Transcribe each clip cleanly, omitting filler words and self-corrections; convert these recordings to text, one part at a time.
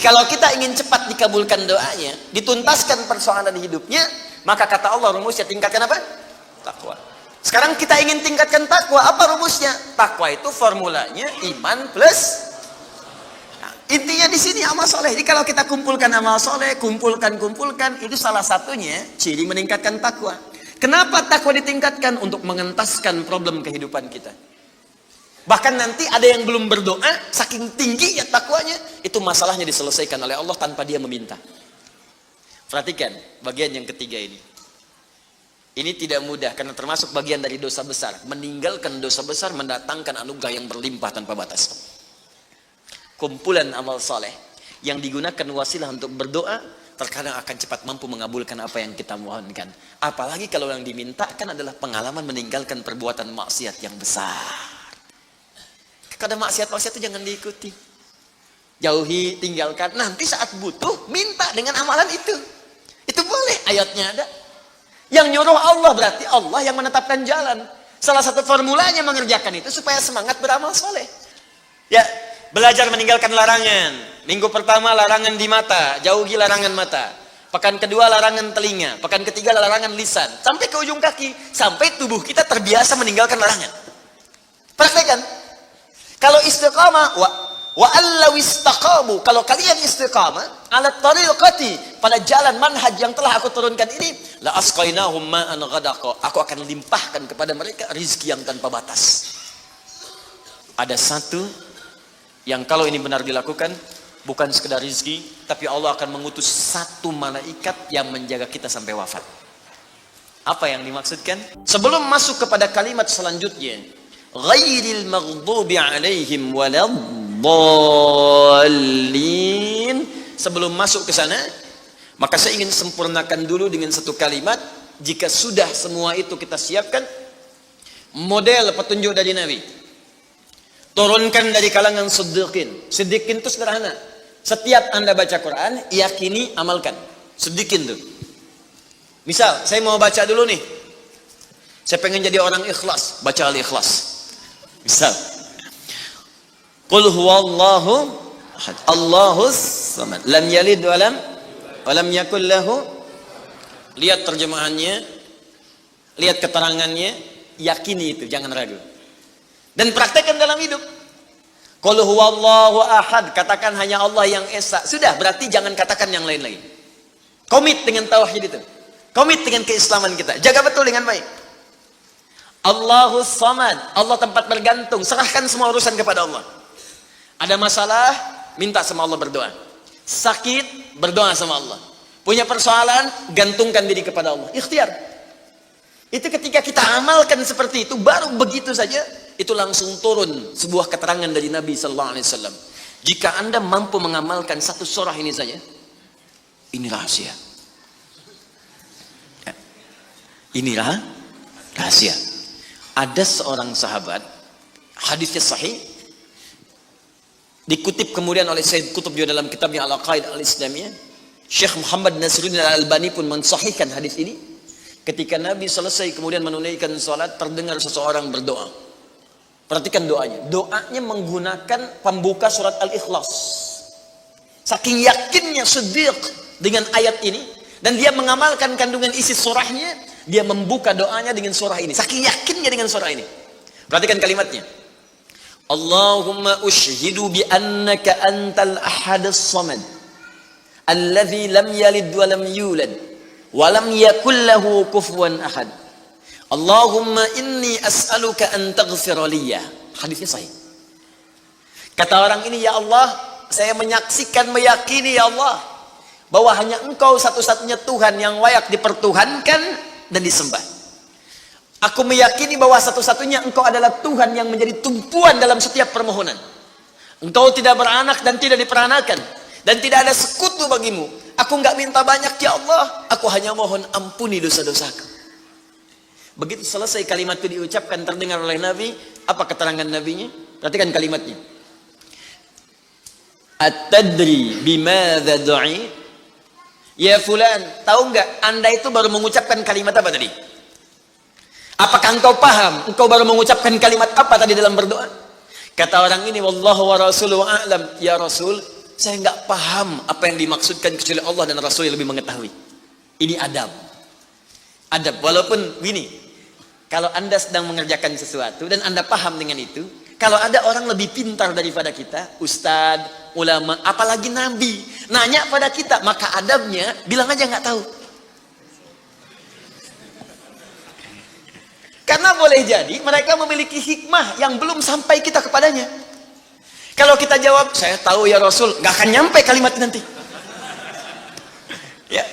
kalau kita ingin cepat dikabulkan doanya, dituntaskan persoalan hidupnya, maka kata Allah rumusnya tingkatkan apa? Takwa. Sekarang kita ingin tingkatkan takwa, apa rumusnya? Takwa itu formulanya iman plus. Nah, intinya di sini amal soleh. Jadi kalau kita kumpulkan amal soleh, kumpulkan, itu salah satunya ciri meningkatkan takwa. Kenapa takwa ditingkatkan? Untuk mengentaskan problem kehidupan kita. Bahkan nanti ada yang belum berdoa, saking tinggi ya takwanya, itu masalahnya diselesaikan oleh Allah tanpa dia meminta. Perhatikan bagian yang ketiga ini. Ini tidak mudah karena termasuk bagian dari dosa besar. Meninggalkan dosa besar mendatangkan anugerah yang berlimpah tanpa batas. Kumpulan amal soleh yang digunakan wasilah untuk berdoa, terkadang akan cepat mampu mengabulkan apa yang kita mohonkan. Apalagi kalau yang dimintakan adalah pengalaman meninggalkan perbuatan maksiat yang besar. Kadang maksiat-maksiat itu jangan diikuti. Jauhi, tinggalkan. Nanti saat butuh, minta dengan amalan itu. Itu boleh, ayatnya ada. Yang nyuruh Allah berarti Allah yang menetapkan jalan. Salah satu formulanya mengerjakan itu supaya semangat beramal soleh. Ya, belajar meninggalkan larangan. Minggu pertama larangan di mata, jauhi larangan mata. Pekan kedua larangan telinga, pekan ketiga larangan lisan. Sampai ke ujung kaki, sampai tubuh kita terbiasa meninggalkan larangan. Praktekkan. Kalau istiqamah, wa allaw istaqamu, kalau kalian istiqamah ala tariqati, pada jalan manhaj yang telah aku turunkan ini, la asqainahum ma'an ghadaqa, aku akan limpahkan kepada mereka rizki yang tanpa batas. Ada satu yang kalau ini benar dilakukan, bukan sekedar rizki, tapi Allah akan mengutus satu malaikat yang menjaga kita sampai wafat. Apa yang dimaksudkan? Sebelum masuk kepada kalimat selanjutnya, ghairil maghdubi alaihim waladdallin, sebelum masuk ke sana, maka saya ingin sempurnakan dulu dengan satu kalimat. Jika sudah semua itu kita siapkan, model petunjuk dari Nabi, turunkan dari kalangan siddiqin. Siddiqin itu sederhana. Setiap Anda baca Quran, yakini, amalkan. Siddiqin tuh. Misal, saya mau baca dulu nih, saya pengen jadi orang ikhlas, baca al-ikhlas. Misal, qul huwallahu ahad, Allahus samad, lam yalid wa lam yakul lahu. Lihat terjemahannya, lihat keterangannya, yakini itu, jangan ragu. Dan praktekkan dalam hidup. Qul huwallahu ahad, katakan hanya Allah yang esa. Sudah, berarti jangan katakan yang lain lagi. Komit dengan tauhid itu. Komit dengan keislaman kita. Jaga betul dengan baik. Allahus samad, Allah tempat bergantung. Serahkan semua urusan kepada Allah. Ada masalah, minta sama Allah, berdoa. Sakit, berdoa sama Allah. Punya persoalan, gantungkan diri kepada Allah. Ikhtiar. Itu ketika kita amalkan seperti itu, baru begitu saja, itu langsung turun sebuah keterangan dari Nabi SAW. Jika Anda mampu mengamalkan satu surah ini saja, ini rahasia. Ini rahasia. Ada seorang sahabat, hadisnya sahih, dikutip kemudian oleh Sayyid Qutb dalam kitabnya Al-Aqaidah Al-Islamiyah. Syekh Muhammad Nasruddin Al-Albani pun mensahihkan hadis ini. Ketika Nabi selesai kemudian menunaikan salat, terdengar seseorang berdoa. Perhatikan doanya. Doanya menggunakan pembuka surat Al-Ikhlas. Saking yakinnya Siddiq dengan ayat ini, dan dia mengamalkan kandungan isi surahnya, dia membuka doanya dengan surah ini. Saking yakinnya dengan surah ini. Perhatikan kalimatnya. Allahumma ushhidu bi annaka antal ahadus samad, alladzi lam yalid wa lam yulad wa lam yakul lahu kufuwan ahad. Allahumma inni as'aluka an taghfira liya. Hadisnya sahih. Kata orang ini, ya Allah, saya menyaksikan, meyakini ya Allah, bahwa hanya Engkau satu-satunya Tuhan yang layak dipertuhankan dan disembah. Aku meyakini bahwa satu-satunya Engkau adalah Tuhan yang menjadi tumpuan dalam setiap permohonan. Engkau tidak beranak dan tidak diperanakan, dan tidak ada sekutu bagimu. Aku enggak minta banyak ya Allah, aku hanya mohon ampuni dosa-dosaku. Begitu selesai kalimat itu diucapkan, terdengar oleh Nabi. Apa keterangan Nabinya? Perhatikan kalimatnya. At-tadri bimadza du'i? Ya fulan, tahu enggak Anda itu baru mengucapkan kalimat apa tadi? Apakah engkau paham? Engkau baru mengucapkan kalimat apa tadi dalam berdoa? Kata orang ini, wallahu wa rasuluhu a'lam. Ya Rasul, saya nggak paham apa yang dimaksudkan kecuali Allah dan Rasul yang lebih mengetahui. Ini adab. Adab, walaupun gini, kalau Anda sedang mengerjakan sesuatu dan Anda paham dengan itu, kalau ada orang lebih pintar daripada kita, ustadz, ulama, apalagi nabi, nanya pada kita, maka adabnya bilang aja nggak tahu. Karena boleh jadi mereka memiliki hikmah yang belum sampai kita kepadanya. Kalau kita jawab, saya tahu ya Rasul, nggak akan nyampe kalimat nanti. Ya.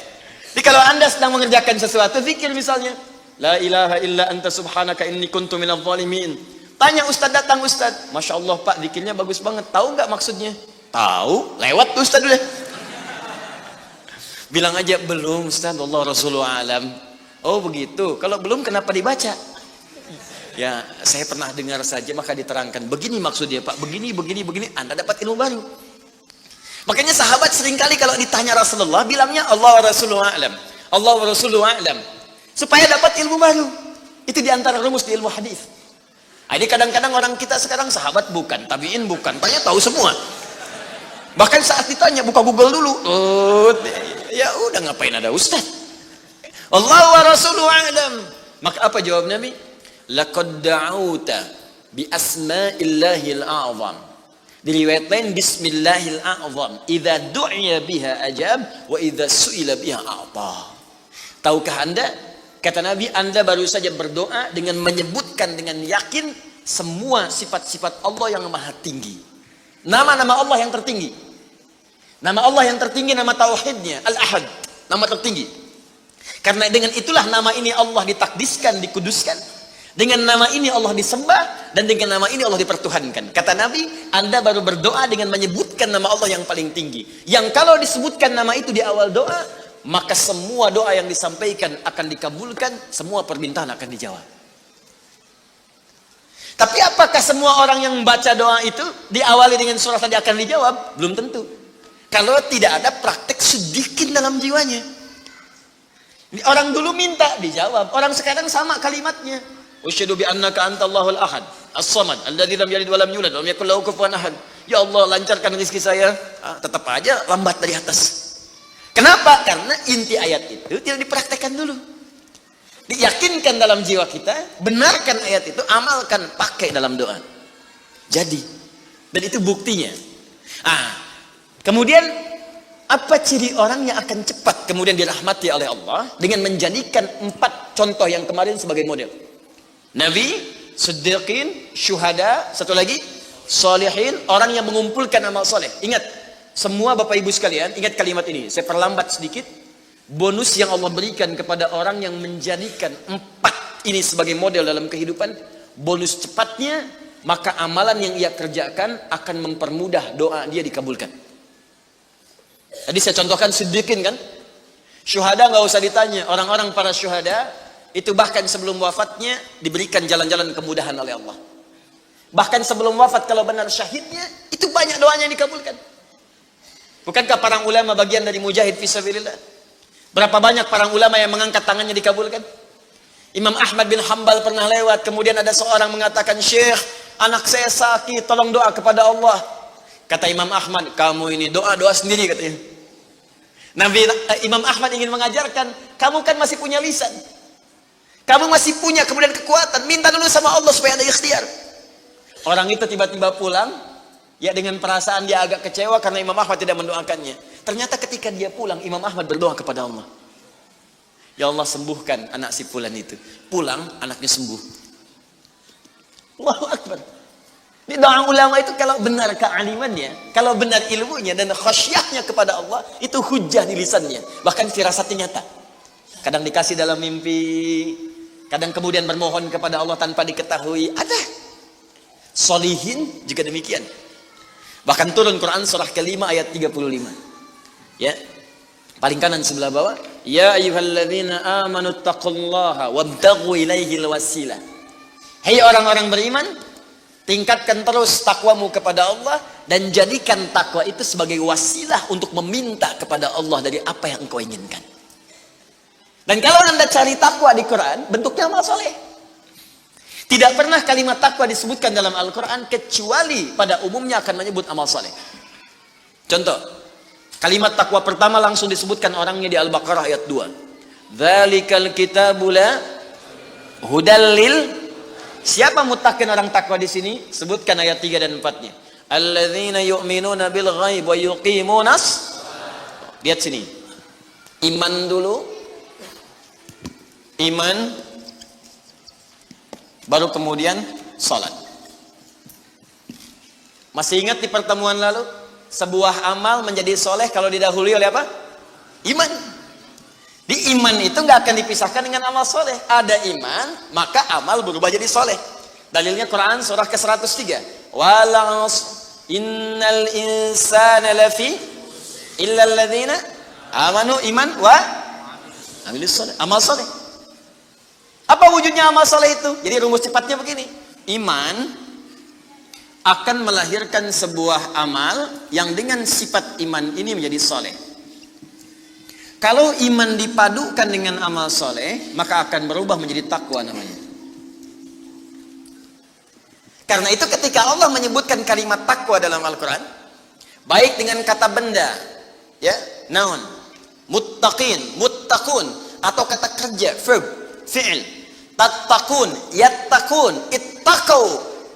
Jadi kalau Anda sedang mengerjakan sesuatu, zikir misalnya, la ilaha illa anta subhanaka inni kuntu minadh dhalimin. Tanya ustaz, datang ustaz, masya Allah pak, zikirnya bagus banget. Tahu nggak maksudnya? Tahu, lewat tuh ustaz dulu. Bilang aja belum ustaz, Allah Rasulullah alam. Oh begitu. Kalau belum kenapa dibaca? Ya, saya pernah dengar saja, maka diterangkan. Begini maksudnya Pak, begini, Anda dapat ilmu baru. Makanya sahabat seringkali kalau ditanya Rasulullah, bilangnya Allah wa Rasulullah alam. Allah wa Rasulullah alam. Supaya dapat ilmu baru. Itu diantara rumus di ilmu hadis. Jadi kadang-kadang orang kita sekarang sahabat bukan, tabiin bukan, tanya tahu semua. Bahkan saat ditanya, buka Google dulu. Ya udah ngapain ada ustaz. Allah wa Rasulullah alam. Maka apa jawab Nabi? Laqad da'auta bi asma'illahil a'zam. Diriwayat lain bismillahil a'zam. Idza du'iya biha ajab wa idza su'ila biha a'ta. Tahukah Anda? Kata Nabi, Anda baru saja berdoa dengan menyebutkan dengan yakin semua sifat-sifat Allah yang maha tinggi. Nama-nama Allah yang tertinggi. Nama Allah yang tertinggi, nama tauhidnya Al-Ahad, nama tertinggi. Karena dengan itulah nama ini Allah ditakdiskan, dikuduskan. Dengan nama ini Allah disembah, dan dengan nama ini Allah dipertuhankan. Kata Nabi, Anda baru berdoa dengan menyebutkan nama Allah yang paling tinggi. Yang kalau disebutkan nama itu di awal doa, maka semua doa yang disampaikan akan dikabulkan, semua permintaan akan dijawab. Tapi apakah semua orang yang membaca doa itu diawali dengan surah tadi akan dijawab? Belum tentu. Kalau tidak ada praktek sedikit dalam jiwanya. Orang dulu minta dijawab, orang sekarang sama kalimatnya. Usyhadu bi annaka antallahul ahad as-samad alladzi lam yalid wa lam yulad wa lam yakul lahu kufuwan ahad. Ya Allah, lancarkan rezeki saya. Tetap aja lambat dari atas. Kenapa? Karena inti ayat itu tidak dipraktekkan dulu. Diyakinkan dalam jiwa kita, benarkan ayat itu, amalkan, pakai dalam doa. Jadi, dan itu buktinya. Kemudian apa ciri orang yang akan cepat kemudian dirahmati oleh Allah? Dengan menjadikan 4 contoh yang kemarin sebagai model. Nabi, Siddiqin, Syuhada, satu lagi Salihin, orang yang mengumpulkan amal soleh. Ingat, semua Bapak Ibu sekalian, ingat kalimat ini. Saya perlambat sedikit. Bonus yang Allah berikan kepada orang yang menjadikan 4 ini sebagai model dalam kehidupan, bonus cepatnya, maka amalan yang ia kerjakan akan mempermudah doa dia dikabulkan. Tadi saya contohkan Siddiqin kan. Syuhada nggak usah ditanya. Orang-orang para syuhada itu bahkan sebelum wafatnya diberikan jalan-jalan kemudahan oleh Allah. Bahkan sebelum wafat kalau benar syahidnya, itu banyak doanya yang dikabulkan. Bukankah para ulama bagian dari mujahid fisabilillah? Berapa banyak para ulama yang mengangkat tangannya dikabulkan? Imam Ahmad bin Hanbal pernah lewat, kemudian ada seorang mengatakan, Syekh, anak saya sakit, tolong doa kepada Allah. Kata Imam Ahmad, kamu ini doa-doa sendiri katanya. Imam Ahmad ingin mengajarkan, kamu kan masih punya lisan. Kamu masih punya kemudian kekuatan, minta dulu sama Allah supaya ada ikhtiar. Orang itu tiba-tiba pulang, ya dengan perasaan dia agak kecewa karena Imam Ahmad tidak mendoakannya. Ternyata ketika dia pulang, Imam Ahmad berdoa kepada Allah. Ya Allah, sembuhkan anak si fulan itu. Pulang, anaknya sembuh. Allahu Akbar. Di doa ulama itu kalau benar kealimannya, kalau benar ilmunya dan khasyahnya kepada Allah, itu hujah di lisannya. Bahkan firasatnya nyata. Kadang dikasih dalam mimpi, kadang kemudian bermohon kepada Allah tanpa diketahui. Ada. Solihin juga demikian. Bahkan turun Quran surah ke-5 ayat 35. Ya. Paling kanan sebelah bawah, ya ayyuhalladzina amanu taqullaha wabtaghu ilaihil wasilah. Hai orang-orang beriman, tingkatkan terus takwamu kepada Allah dan jadikan takwa itu sebagai wasilah untuk meminta kepada Allah dari apa yang engkau inginkan. Dan kalau Anda cari takwa di Quran, bentuknya amal soleh. Tidak pernah kalimat takwa disebutkan dalam Al-Quran kecuali pada umumnya akan menyebut amal soleh. Contoh, kalimat takwa pertama langsung disebutkan orangnya di Al-Baqarah ayat 2. Dzalikal kitabu la hudal lil. Siapa muttaqin orang takwa di sini? Sebutkan ayat 3 dan 4-nya. Alladzina yu'minuna bil ghaib wa yuqimunas. Lihat sini. Iman dulu. Iman baru kemudian salat. Masih ingat di pertemuan lalu? Sebuah amal menjadi soleh kalau didahului oleh apa? Iman. Di iman itu nggak akan dipisahkan dengan amal soleh. Ada iman, maka amal berubah jadi soleh. Dalilnya Quran surah ke-103. Walas innal insana lafi illa alladzina amanu iman wa amilis soleh. Amal soleh. Apa wujudnya amal soleh itu? Jadi rumus cepatnya begini. Iman akan melahirkan sebuah amal yang dengan sifat iman ini menjadi soleh. Kalau iman dipadukan dengan amal soleh, maka akan berubah menjadi takwa namanya. Karena itu ketika Allah menyebutkan kalimat takwa dalam Al-Quran, baik dengan kata benda, ya, noun, muttaqin, muttaqun, atau kata kerja, verb, fi'il, tattaqun, yattaqun, ittaqau,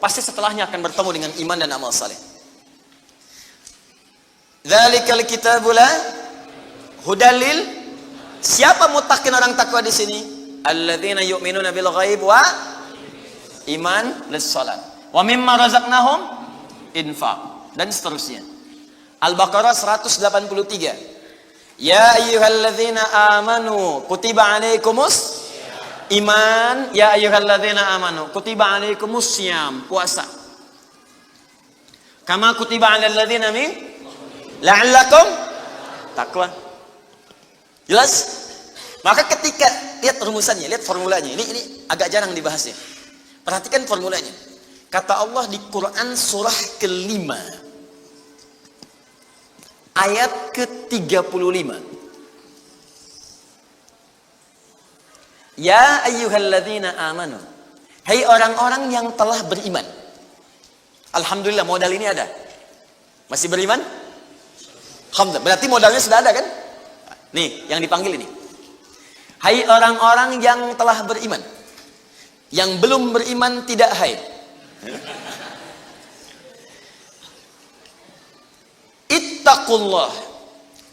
pasti setelahnya akan bertemu dengan iman dan amal saleh. Dzalikal kitabu la hudalil. Siapa muttaqin orang takwa di sini? Alladzina yu'minuna bil ghaib wa iman lis salat. Wa mimma razaqnahum infaq dan seterusnya. Al-Baqarah 183. Ya ayyuhalladzina amanu kutiba alaikumus iman, ya ayyuhalladzina amanu kutiba alaikumus syiyam, puasa. Kama kutiba alal ladzina min la'allakum taqwa. Jelas? Maka ketika lihat rumusannya, lihat formulanya. Ini agak jarang dibahas ya. Perhatikan formulanya. Kata Allah di Quran surah ke-5 ayat ke-35. Ya ayyuhalladzina amanu. Hai orang-orang yang telah beriman. Alhamdulillah modal ini ada. Masih beriman? Alhamdulillah. Berarti modalnya sudah ada kan? Nih, yang dipanggil ini. Hai orang-orang yang telah beriman. Yang belum beriman tidak haid. Ittaqullah.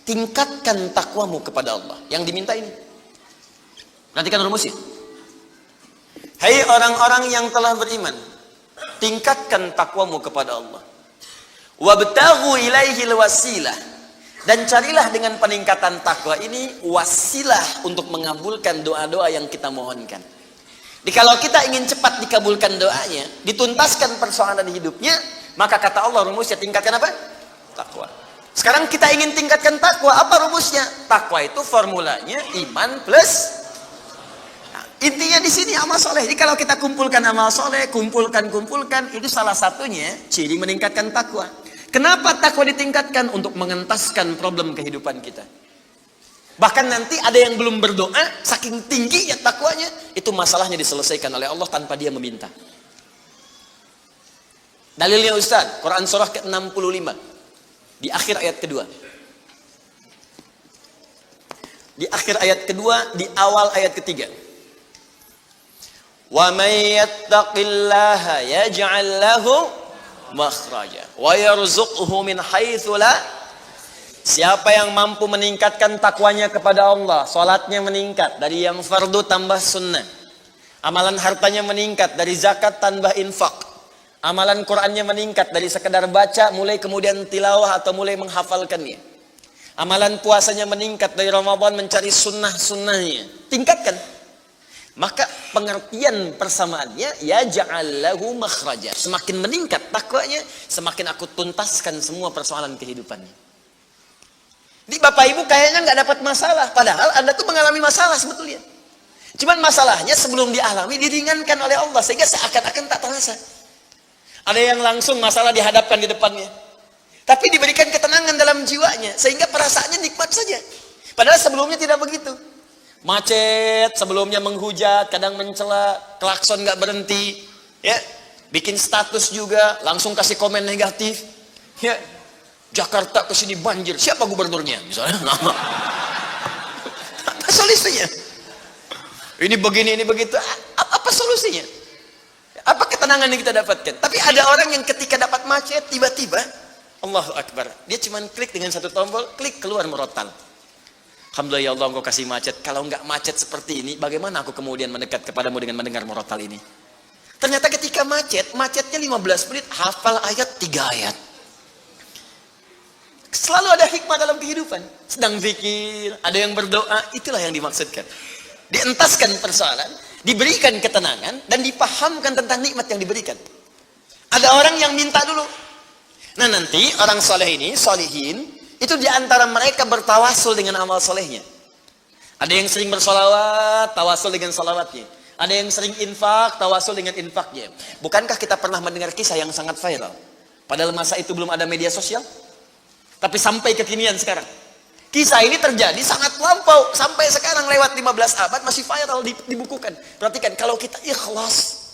Tingkatkan takwamu kepada Allah. Yang diminta ini. Perhatikan rumusnya. Hai orang-orang yang telah beriman, tingkatkan takwamu kepada Allah. Wabtaghu ilaihil wasilah. Dan carilah dengan peningkatan takwa ini wasilah untuk mengabulkan doa-doa yang kita mohonkan. Jadi kalau kita ingin cepat dikabulkan doanya, dituntaskan persoalan hidupnya, maka kata Allah rumusnya tingkatkan apa? Takwa. Sekarang kita ingin tingkatkan takwa, apa rumusnya? Takwa itu formulanya iman plus. Intinya di sini amal soleh. Jadi kalau kita kumpulkan amal soleh, kumpulkan, itu salah satunya ciri meningkatkan takwa. Kenapa takwa ditingkatkan? Untuk mengentaskan problem kehidupan kita. Bahkan nanti ada yang belum berdoa, saking tinggi ya takwanya, itu masalahnya diselesaikan oleh Allah tanpa dia meminta. Dalilnya Ustaz, Quran surah ke-65 di akhir ayat kedua. Di akhir ayat kedua, di awal ayat ketiga. Wa may yattaqillaha yaj'al lahu makhraja wa yarzuqhu min haitsu la. Siapa yang mampu meningkatkan takwanya kepada Allah, salatnya meningkat dari yang fardu tambah sunnah, amalan hartanya meningkat dari zakat tambah infak, amalan Qur'annya meningkat dari sekedar baca mulai kemudian tilawah atau mulai menghafalkannya, amalan puasanya meningkat dari Ramadan mencari sunnah-sunnahnya, tingkatkan. Maka pengertian persamaannya ya ja'allahu makhraja. Semakin meningkat takwanya, semakin aku tuntaskan semua persoalan kehidupannya. Di Bapak Ibu kayaknya nggak dapat masalah, padahal Anda tuh mengalami masalah sebetulnya. Cuman masalahnya sebelum dialami diringankan oleh Allah sehingga seakan-akan tak terasa. Ada yang langsung masalah dihadapkan di depannya, tapi diberikan ketenangan dalam jiwanya sehingga perasaannya nikmat saja. Padahal sebelumnya tidak begitu. Macet, sebelumnya menghujat, kadang mencela, klakson nggak berhenti, ya, bikin status juga, langsung kasih komen negatif, ya, Jakarta ke sini banjir, siapa gubernurnya? Misalnya nama. Apa solusinya? Ini begini, ini begitu. Apa solusinya? Apa ketenangan yang kita dapatkan? Tapi ada orang yang ketika dapat macet, tiba-tiba, Allahu Akbar. Dia cuma klik dengan satu tombol, klik keluar murotal. Alhamdulillah ya Allah, engkau kasih macet. Kalau enggak macet seperti ini, bagaimana aku kemudian mendekat kepadamu dengan mendengar murotal ini? Ternyata ketika macetnya 15 menit, hafal ayat 3 ayat. Selalu ada hikmah dalam kehidupan. Sedang zikir, ada yang berdoa, itulah yang dimaksudkan. Dientaskan persoalan, diberikan ketenangan, dan dipahamkan tentang nikmat yang diberikan. Ada orang yang minta dulu. Nah nanti orang soleh ini, solihin, itu diantara mereka bertawasul dengan amal solehnya. Ada yang sering bersolawat, tawasul dengan solawatnya. Ada yang sering infak, tawasul dengan infaknya. Bukankah kita pernah mendengar kisah yang sangat viral? Padahal masa itu belum ada media sosial. Tapi sampai kekinian sekarang. Kisah ini terjadi sangat lampau. Sampai sekarang lewat 15 abad masih viral, dibukukan. Perhatikan, kalau kita ikhlas,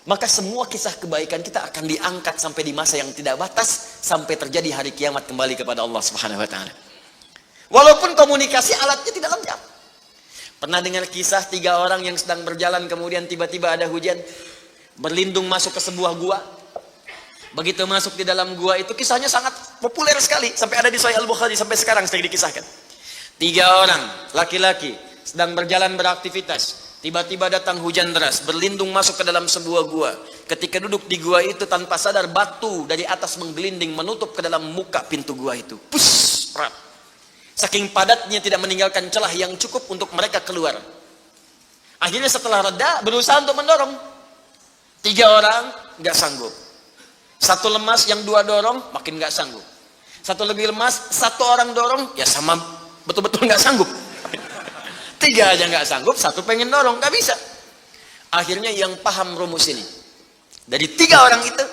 maka semua kisah kebaikan kita akan diangkat sampai di masa yang tidak batas. Sampai terjadi hari kiamat kembali kepada Allah Subhanahu wa Ta'ala. Walaupun komunikasi alatnya tidak lengkap. Pernah dengar kisah 3 orang yang sedang berjalan, kemudian tiba-tiba ada hujan, berlindung masuk ke sebuah gua. Begitu masuk di dalam gua itu, kisahnya sangat populer sekali, sampai ada di Sahih Al-Bukhari, sampai sekarang sedang dikisahkan. 3 orang laki-laki sedang berjalan beraktivitas, tiba-tiba datang hujan deras, berlindung masuk ke dalam sebuah gua. Ketika duduk di gua itu, tanpa sadar batu dari atas menggelinding menutup ke dalam muka pintu gua itu. Pus, rap. Saking padatnya tidak meninggalkan celah yang cukup untuk mereka keluar. Akhirnya setelah reda, berusaha untuk mendorong. 3 orang nggak sanggup. 1 lemas, yang 2 dorong makin nggak sanggup. 1 lebih lemas, 1 orang dorong, ya sama betul-betul nggak sanggup. 3 aja nggak sanggup, 1 pengen dorong, nggak bisa. Akhirnya yang paham rumus ini, dari 3 orang itu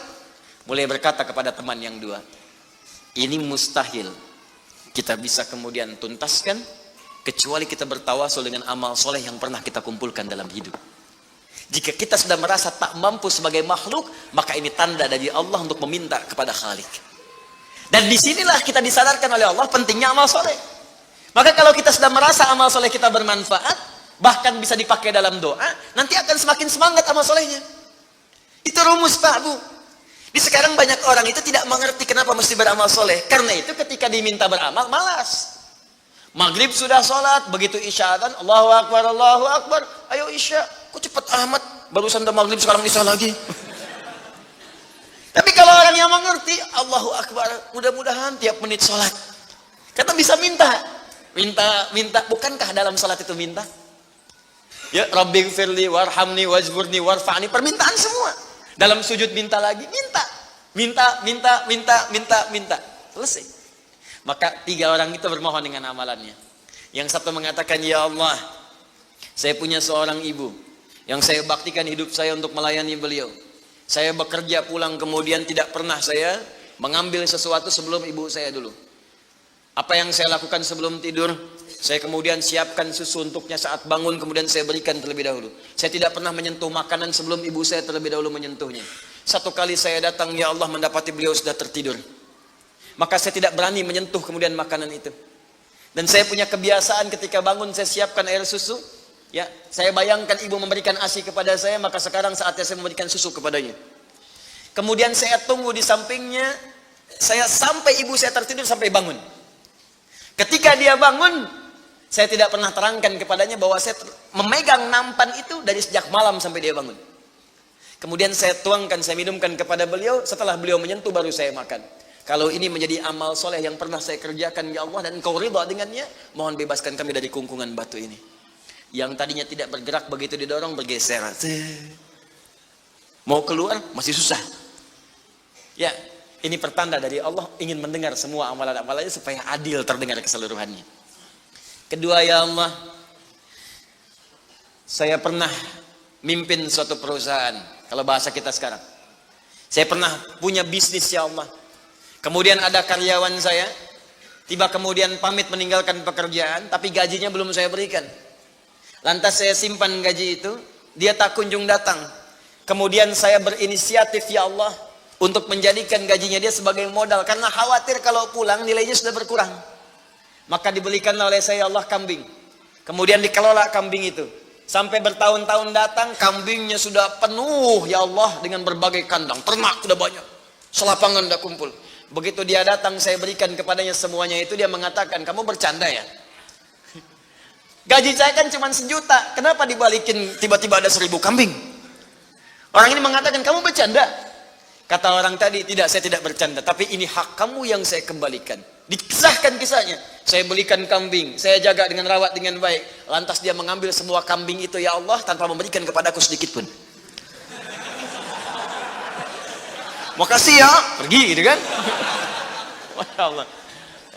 mulai berkata kepada teman yang 2, ini mustahil kita bisa kemudian tuntaskan kecuali kita bertawasul dengan amal soleh yang pernah kita kumpulkan dalam hidup. Jika kita sudah merasa tak mampu sebagai makhluk, maka ini tanda dari Allah untuk meminta kepada Khalik. Dan disinilah kita disadarkan oleh Allah pentingnya amal soleh. Maka kalau kita sudah merasa amal soleh kita bermanfaat, bahkan bisa dipakai dalam doa, nanti akan semakin semangat amal solehnya. Itu rumus Pak Bu. Di sekarang banyak orang itu tidak mengerti kenapa mesti beramal soleh. Karena itu ketika diminta beramal, malas. Maghrib sudah sholat, begitu isya kan, Allahu Akbar, Allahu Akbar. Ayo isya, kok cepat amat, barusan udah maghrib sekarang isya lagi. Tapi kalau orang yang mengerti, Allahu Akbar, mudah-mudahan tiap menit sholat. Kata bisa minta. Minta, bukankah dalam sholat itu minta? Ya, Rabbighfirli warhamni wajburni warfa'ni, permintaan semua. Dalam sujud minta lagi, minta. Selesai. Maka 3 orang itu bermohon dengan amalannya. Yang satu mengatakan, ya Allah, saya punya seorang ibu yang saya baktikan hidup saya untuk melayani beliau. Saya bekerja pulang kemudian tidak pernah saya mengambil sesuatu sebelum ibu saya dulu. Apa yang saya lakukan sebelum tidur? Saya kemudian siapkan susu untuknya saat bangun, kemudian saya berikan terlebih dahulu. Saya tidak pernah menyentuh makanan sebelum ibu saya terlebih dahulu menyentuhnya. Satu kali saya datang, ya Allah, mendapati beliau sudah tertidur. Maka saya tidak berani menyentuh kemudian makanan itu. Dan saya punya kebiasaan ketika bangun saya siapkan air susu. Ya, saya bayangkan ibu memberikan ASI kepada saya, maka sekarang saatnya saya memberikan susu kepadanya. Kemudian saya tunggu di sampingnya, saya sampai ibu saya tertidur sampai bangun. Ketika dia bangun, saya tidak pernah terangkan kepadanya bahwa saya memegang nampan itu dari sejak malam sampai dia bangun. Kemudian saya tuangkan, saya minumkan kepada beliau, setelah beliau menyentuh baru saya makan. Kalau ini menjadi amal soleh yang pernah saya kerjakan, ya Allah, dan Engkau ridha dengannya, mohon bebaskan kami dari kungkungan batu ini. Yang tadinya tidak bergerak, begitu didorong bergeser. Mau keluar masih susah. Ya, ini pertanda dari Allah ingin mendengar semua amalan-amalannya supaya adil terdengar keseluruhannya. Kedua, ya Allah, saya pernah mimpin suatu perusahaan, kalau bahasa kita sekarang. Saya pernah punya bisnis, ya Allah. Kemudian ada karyawan saya, tiba kemudian pamit meninggalkan pekerjaan, tapi gajinya belum saya berikan. Lantas saya simpan gaji itu, dia tak kunjung datang. Kemudian saya berinisiatif, ya Allah, untuk menjadikan gajinya dia sebagai modal, karena khawatir kalau pulang nilainya sudah berkurang. Maka dibelikanlah oleh saya Allah kambing, kemudian dikelola kambing itu sampai bertahun-tahun datang, kambingnya sudah penuh ya Allah dengan berbagai kandang, ternak sudah banyak, selapangan sudah kumpul. Begitu dia datang, saya berikan kepadanya semuanya itu, dia mengatakan, kamu bercanda ya? Gaji saya kan cuma 1 juta, kenapa dibalikin tiba-tiba ada 1000 kambing? Orang ini mengatakan, kamu bercanda? Kata orang tadi, tidak, saya tidak bercanda, tapi ini hak kamu yang saya kembalikan. Dikisahkan kisahnya, saya belikan kambing, saya jaga dengan rawat dengan baik, lantas dia mengambil semua kambing itu ya Allah tanpa memberikan kepadaku sedikit pun. Makasih ya, pergi gitu kan. Masya Allah.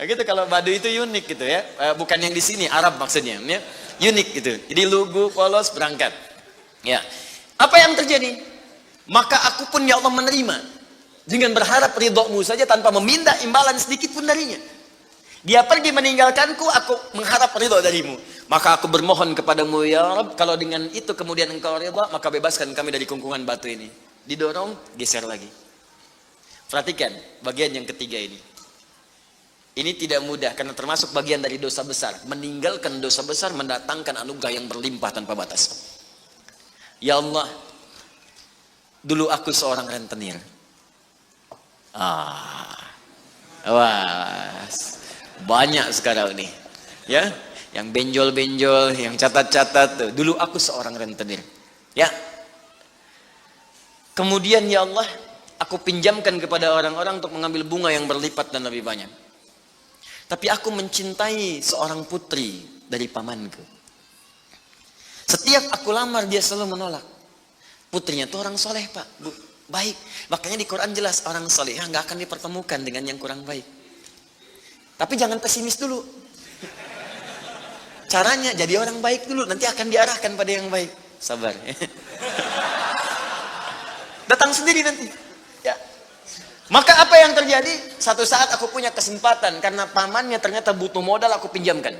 Ya gitu, kalau Baduy itu unik gitu ya, bukan yang di sini, Arab maksudnya ya. Unik gitu, jadi lugu, polos, berangkat ya. Apa yang terjadi? Maka aku pun ya Allah menerima dengan berharap ridhomu saja tanpa meminta imbalan sedikit pun darinya. Dia pergi meninggalkanku, aku mengharap ridho darimu. Maka aku bermohon kepadamu ya Rabb, kalau dengan itu kemudian engkau ridho, maka bebaskan kami dari kungkungan batu ini. Didorong, geser lagi. Perhatikan bagian yang ketiga ini. Ini tidak mudah karena termasuk bagian dari dosa besar. Meninggalkan dosa besar mendatangkan anugerah yang berlimpah tanpa batas. Ya Allah, dulu aku seorang rentenir. Wah, banyak sekarang nih, ya, yang benjol-benjol, yang catat-catat tuh. Dulu aku seorang rentenir, ya. Kemudian ya Allah, aku pinjamkan kepada orang-orang untuk mengambil bunga yang berlipat dan lebih banyak. Tapi aku mencintai seorang putri dari pamanku. Setiap aku lamar dia selalu menolak. Putrinya itu orang soleh Pak, Bu, baik. Makanya di Quran jelas orang soleh nggak akan dipertemukan dengan yang kurang baik. Tapi jangan pesimis dulu. Caranya jadi orang baik dulu, nanti akan diarahkan pada yang baik. Sabar. Datang sendiri nanti. Ya. Maka apa yang terjadi? Satu saat aku punya kesempatan karena pamannya ternyata butuh modal, aku pinjamkan.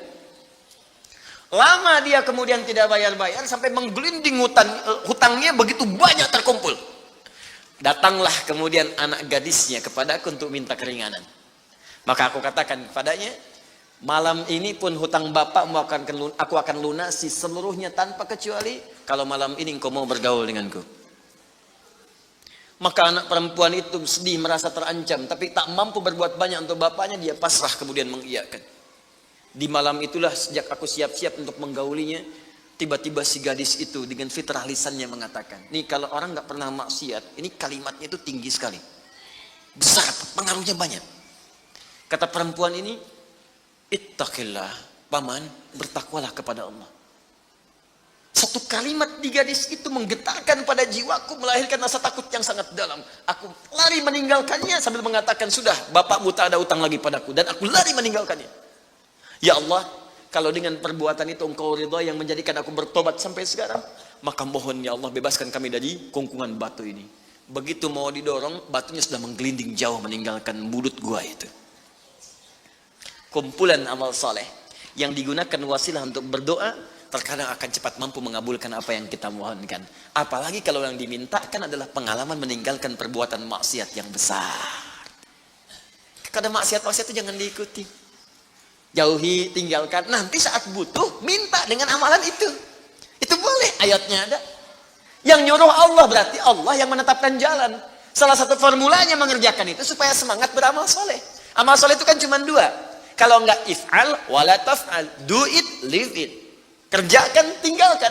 Lama dia kemudian tidak bayar-bayar sampai menggelinding hutangnya begitu banyak terkumpul. Datanglah kemudian anak gadisnya kepadaku untuk minta keringanan. Maka aku katakan kepadanya, malam ini pun hutang bapakmu aku akan lunasi seluruhnya tanpa kecuali kalau malam ini engkau mau bergaul denganku. Maka anak perempuan itu sedih, merasa terancam, tapi tak mampu berbuat banyak untuk bapaknya, dia pasrah kemudian mengiyakan. Di malam itulah sejak aku siap-siap untuk menggaulinya, tiba-tiba si gadis itu dengan fitrah lisannya mengatakan, nih kalau orang nggak pernah maksiat, ini kalimatnya itu tinggi sekali, besar, pengaruhnya banyak. Kata perempuan ini, ittaqillah, paman, bertakwalah kepada Allah. Satu kalimat di gadis itu menggetarkan pada jiwaku, melahirkan rasa takut yang sangat dalam. Aku lari meninggalkannya sambil mengatakan, sudah, bapakmu tak ada utang lagi padaku, dan aku lari meninggalkannya. Ya Allah, kalau dengan perbuatan itu engkau ridha yang menjadikan aku bertobat sampai sekarang, maka mohon ya Allah bebaskan kami dari kungkungan batu ini. Begitu mau didorong, batunya sudah menggelinding jauh meninggalkan mulut gua itu. Kumpulan amal saleh yang digunakan wasilah untuk berdoa, terkadang akan cepat mampu mengabulkan apa yang kita mohonkan. Apalagi kalau yang dimintakan adalah pengalaman meninggalkan perbuatan maksiat yang besar. Kadang maksiat-maksiat itu jangan diikuti. Jauhi, tinggalkan. Nanti saat butuh, minta dengan amalan itu. Itu boleh, ayatnya ada. Yang nyuruh Allah berarti Allah yang menetapkan jalan. Salah satu formulanya mengerjakan itu supaya semangat beramal soleh. Amal soleh itu kan cuma 2. Kalau enggak if'al, wala taf'al. Do it, live it. Kerjakan, tinggalkan.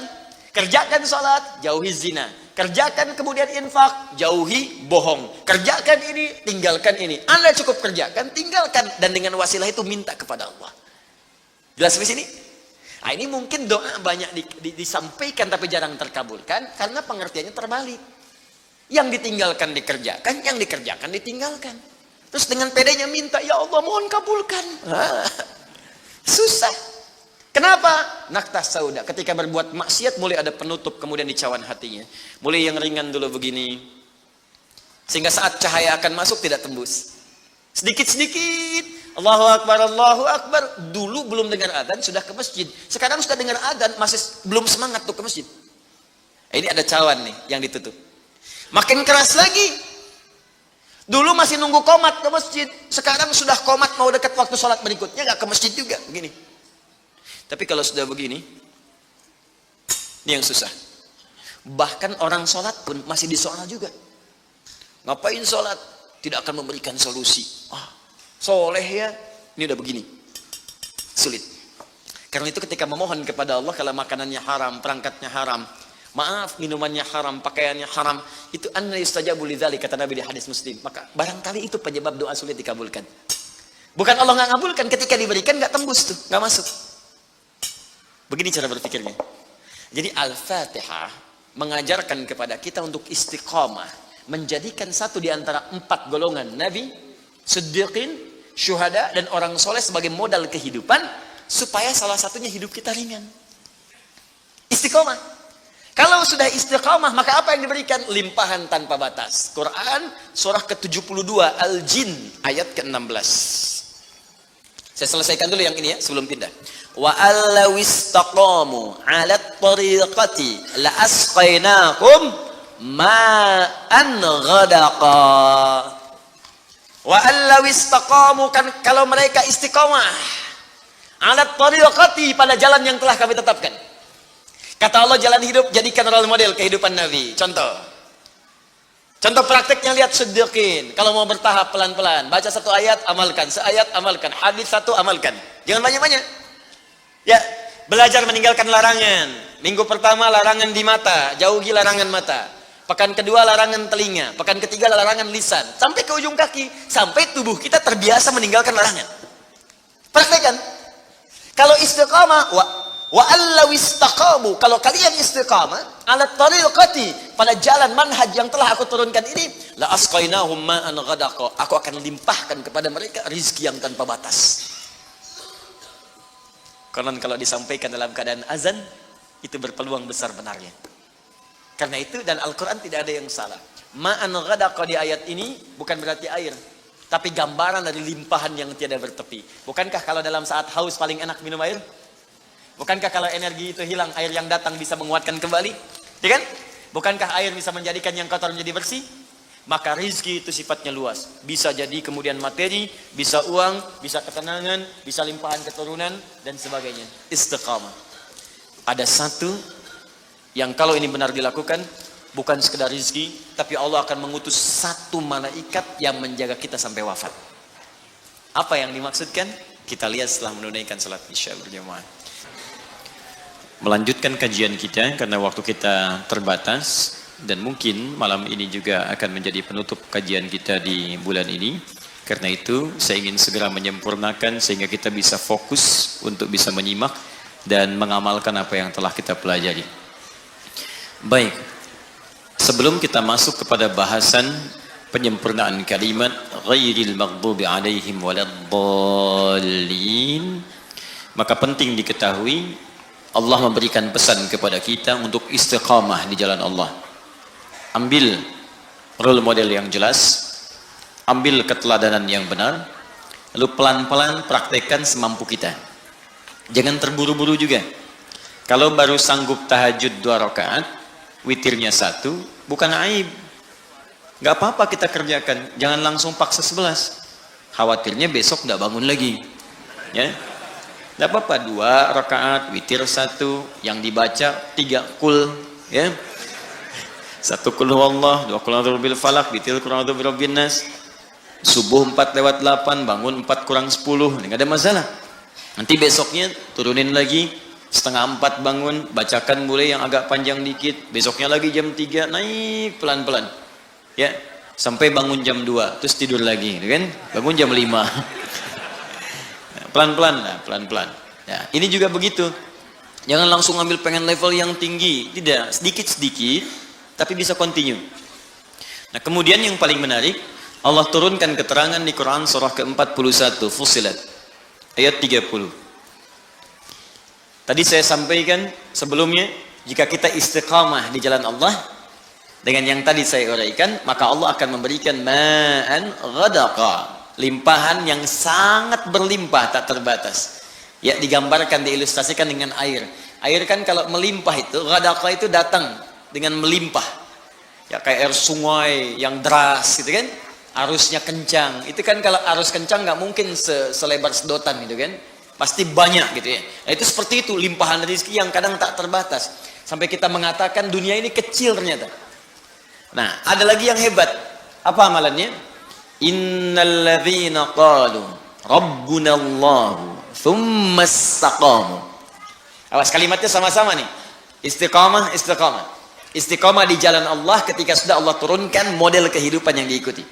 Kerjakan sholat, jauhi zina. Kerjakan kemudian infak, jauhi bohong. Kerjakan ini, tinggalkan ini. Anda cukup kerjakan, tinggalkan. Dan dengan wasilah itu minta kepada Allah. Jelas di sini? Nah, ini mungkin doa banyak disampaikan tapi jarang terkabulkan karena pengertiannya terbalik. Yang ditinggalkan dikerjakan, yang dikerjakan ditinggalkan. Terus dengan pedenya minta, ya Allah mohon kabulkan. Susah. Kenapa? Naktas sauda. Ketika berbuat maksiat mulai ada penutup, kemudian dicawan hatinya. Mulai yang ringan dulu begini. Sehingga saat cahaya akan masuk tidak tembus. Sedikit-sedikit. Allahu Akbar, Allahu Akbar. Dulu belum dengar adzan sudah ke masjid. Sekarang sudah dengar adzan masih belum semangat tuh ke masjid. Ini ada cawan nih yang ditutup. Makin keras lagi. Dulu masih nunggu qomat ke masjid, sekarang sudah qomat mau dekat waktu sholat berikutnya nggak ke masjid juga begini. Tapi kalau sudah begini, ini yang susah. Bahkan orang sholat pun masih disoal juga. Ngapain sholat? Tidak akan memberikan solusi. Soleh ya, ini udah begini, sulit. Karena itu ketika memohon kepada Allah, kalau makanannya haram, perangkatnya haram, maaf, minumannya haram, pakaiannya haram, itu anna yustajabu lidzalik, kata Nabi di hadis Muslim. Maka barangkali itu penyebab doa sulit dikabulkan. Bukan Allah nggak ngabulkan, ketika diberikan nggak tembus tuh, nggak masuk. Begini cara berpikirnya. Jadi Al-Fatihah mengajarkan kepada kita untuk istiqamah, menjadikan satu di antara 4 golongan Nabi, Siddiqin, Syuhada, dan orang soleh sebagai modal kehidupan, supaya salah satunya hidup kita ringan. Istiqamah. Kalau sudah istiqamah, maka apa yang diberikan? Limpahan tanpa batas. Quran surah ke-72 Al-Jin ayat ke-16. Saya selesaikan dulu yang ini ya sebelum pindah. Wa allaw istaqamu 'alat tariqati la asqainakum ma'an ghadaqa. Wa allaw istaqamu, kan kalau mereka istiqamah 'alat tariqati, pada jalan yang telah kami tetapkan. Kata Allah, jalan hidup jadikan role model kehidupan Nabi. Contoh prakteknya, lihat Siddiqin. Kalau mau bertahap pelan-pelan, baca 1 ayat, amalkan. Seayat, amalkan. Hadis 1, amalkan. Jangan banyak-banyak. Ya, belajar meninggalkan larangan. Minggu pertama larangan di mata, jauhi larangan mata. Pekan kedua larangan telinga. Pekan ketiga larangan lisan. Sampai ke ujung kaki. Sampai tubuh kita terbiasa meninggalkan larangan. Praktekkan. Kalau istiqamah, wa allaw istaqamu, kalau kalian istiqamah ala tariqati, pada jalan manhaj yang telah aku turunkan ini, la asqainahum ma'an ghadaqa, aku akan limpahkan kepada mereka rizki yang tanpa batas. Konon kalau disampaikan dalam keadaan azan, itu berpeluang besar benarnya. Karena itu, dan Al-Quran tidak ada yang salah. Ma'an ghadaqa di ayat ini bukan berarti air, tapi gambaran dari limpahan yang tiada bertepi. Bukankah kalau dalam saat haus paling enak minum air? Bukankah kalau energi itu hilang, air yang datang bisa menguatkan kembali? Ya kan? Bukankah air bisa menjadikan yang kotor menjadi bersih? Maka rizki itu sifatnya luas. Bisa jadi kemudian materi, bisa uang, bisa ketenangan, bisa limpahan keturunan, dan sebagainya. Istiqamah. Ada satu yang kalau ini benar dilakukan, bukan sekedar rizki, tapi Allah akan mengutus 1 malaikat yang menjaga kita sampai wafat. Apa yang dimaksudkan? Kita lihat setelah menunaikan salat isya berjamaah. Melanjutkan kajian kita karena waktu kita terbatas, dan mungkin malam ini juga akan menjadi penutup kajian kita di bulan ini. Karena itu saya ingin segera menyempurnakan sehingga kita bisa fokus untuk bisa menyimak dan mengamalkan apa yang telah kita pelajari. Baik, sebelum kita masuk kepada bahasan penyempurnaan kalimat ghairil maghdubi alaihim waladdallin, maka penting diketahui Allah memberikan pesan kepada kita untuk istiqamah di jalan Allah. Ambil role model yang jelas, ambil keteladanan yang benar, lalu pelan-pelan praktekkan semampu kita. Jangan terburu-buru juga. Kalau baru sanggup tahajud 2 rakaat, witirnya 1, bukan aib. Gak apa-apa kita kerjakan, jangan langsung paksa 11. Khawatirnya besok gak bangun lagi. Ya. Tidak apa-apa, 2 rakaat, witir 1, yang dibaca 3 kul, ya. 1 kul huwallah, 2 kul a'udzu birabbil falaq, witir kul a'udzu birabbin nas. Subuh 4:08, bangun 4:10, enggak ada masalah. Nanti besoknya turunin lagi, 3:30 bangun, bacakan mulai yang agak panjang dikit, besoknya lagi jam 3, naik pelan-pelan. Ya, sampai bangun jam 2, terus tidur lagi, kan? Bangun jam 5. Pelan-pelan lah, pelan-pelan. Ya, ini juga begitu. Jangan langsung ambil pengen level yang tinggi. Tidak, sedikit-sedikit, tapi bisa continue. Nah, kemudian yang paling menarik, Allah turunkan keterangan di Quran surah ke-41, Fussilat, ayat 30. Tadi saya sampaikan sebelumnya, jika kita istiqamah di jalan Allah, dengan yang tadi saya uraikan, maka Allah akan memberikan ma'an ghadaqa, limpahan yang sangat berlimpah tak terbatas. Ya, digambarkan, diilustrasikan dengan air. Air kan kalau melimpah itu, ghadaqa itu datang dengan melimpah. Ya, kayak air sungai yang deras gitu kan. arusnya kencang. Itu kan kalau arus kencang nggak mungkin selebar sedotan gitu kan. Pasti banyak gitu ya. Nah, itu seperti itu limpahan rezeki yang kadang tak terbatas. Sampai kita mengatakan dunia ini kecil ternyata. Nah, ada lagi yang hebat. Apa amalannya? Innalladzina qalu rabbunallahu tsumma istaqamu. Awas kalimatnya sama-sama nih. Istiqamah, istiqamah. Istiqamah di jalan Allah ketika sudah Allah turunkan model kehidupan yang diikuti.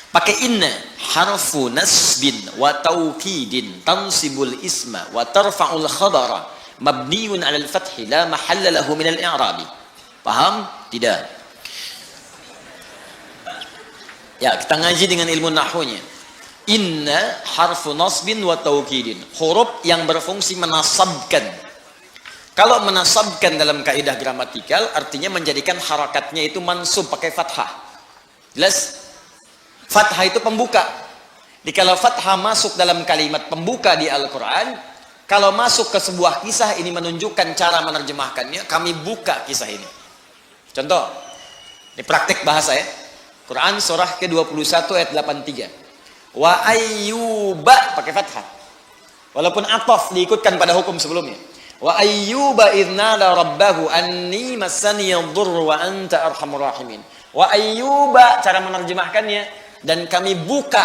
Pakai inna, harfu nasbin wa taukidin tansibul isma wa tarfa'ul khabara mabniun 'alal fathi la mahalla lahu min al-i'rabi. Paham? Tidak. Ya, kita ngaji dengan ilmu nahwunya. Inna harfu nasbin wa taukidin, huruf yang berfungsi menasabkan. Kalau menasabkan dalam kaidah gramatikal artinya menjadikan harakatnya itu mansub pakai fathah. Jelas? Fathah itu pembuka. Jadi kalau fathah masuk dalam kalimat pembuka di Al-Quran, kalau masuk ke sebuah kisah, ini menunjukkan cara menerjemahkannya. Kami buka kisah ini. Contoh, ini praktek bahasa ya. Quran surah ke-21 ayat 83. Wa ayyuba pakai fathah. Walaupun ataf diikutkan pada hukum sebelumnya. Wa ayyuba idnala rabbahu anni massani yadhurru wa anta arhamur rahimin. Wa ayyuba cara menerjemahkannya, dan kami buka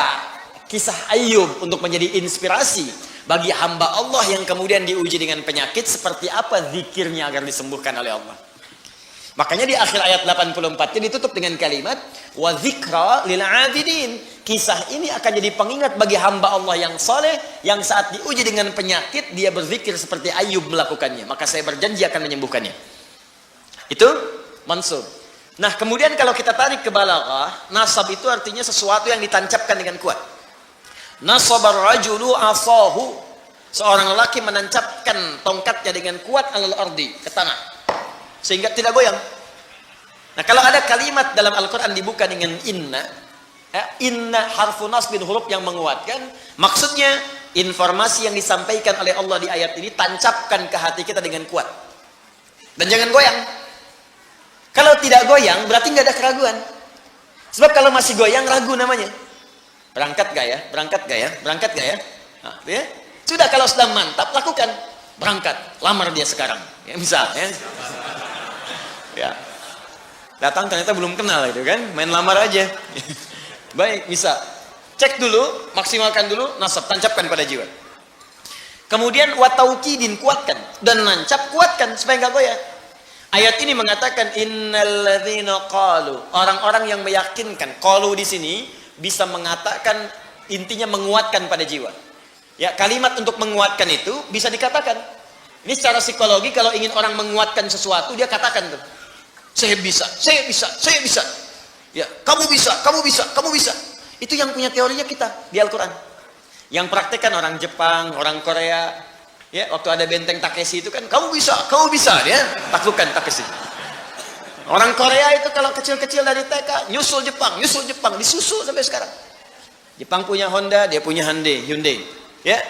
kisah Ayyub untuk menjadi inspirasi bagi hamba Allah yang kemudian diuji dengan penyakit, seperti apa zikirnya agar disembuhkan oleh Allah. Makanya di akhir ayat 84-nya ditutup dengan kalimat wa dzikra lil 'abidin. Kisah ini akan jadi pengingat bagi hamba Allah yang saleh yang saat diuji dengan penyakit dia berzikir seperti Ayyub melakukannya, maka saya berjanji akan menyembuhkannya. Itu mansub. Nah, kemudian kalau kita tarik ke balaghah, nasab itu artinya sesuatu yang ditancapkan dengan kuat. Nasabar rajulu asahu, seorang lelaki menancapkan tongkatnya dengan kuat alal ardi, ke tanah, sehingga tidak goyang. Nah, kalau ada kalimat dalam Al-Quran dibuka dengan inna, inna harfu nasbin, huruf yang menguatkan, maksudnya informasi yang disampaikan oleh Allah di ayat ini tancapkan ke hati kita dengan kuat, dan jangan goyang. Kalau tidak goyang berarti nggak ada keraguan. Sebab kalau masih goyang ragu namanya. Berangkat gak ya? Berangkat gak ya? Berangkat gak ya? Nah, ya? Sudah, kalau sudah mantap lakukan. Berangkat, lamar dia sekarang. Ya, misal ya. Ya. Datang ternyata belum kenal itu kan, main lamar aja. Baik, bisa. Cek dulu, maksimalkan dulu, nasab, tancapkan pada jiwa. Kemudian wataukidin, kuatkan, dan nancap, kuatkan supaya nggak goyah. Ayat ini mengatakan innalladzina qalu, orang-orang yang meyakinkan. Qalu di sini bisa mengatakan, intinya menguatkan pada jiwa. Ya, kalimat untuk menguatkan itu bisa dikatakan. Ini secara psikologi, kalau ingin orang menguatkan sesuatu, dia katakan tuh, saya bisa, saya bisa, saya bisa. Ya, kamu bisa, kamu bisa, kamu bisa. Itu yang punya teorinya kita di Al-Quran. Yang praktekkan orang Jepang, orang Korea. Ya, waktu ada benteng Takeshi itu kan, kamu bisa, ya, taklukkan Takeshi. Orang Korea itu kalau kecil-kecil dari TK, nyusul Jepang, disusul sampai sekarang. Jepang punya Honda, dia punya Hyundai. Ya,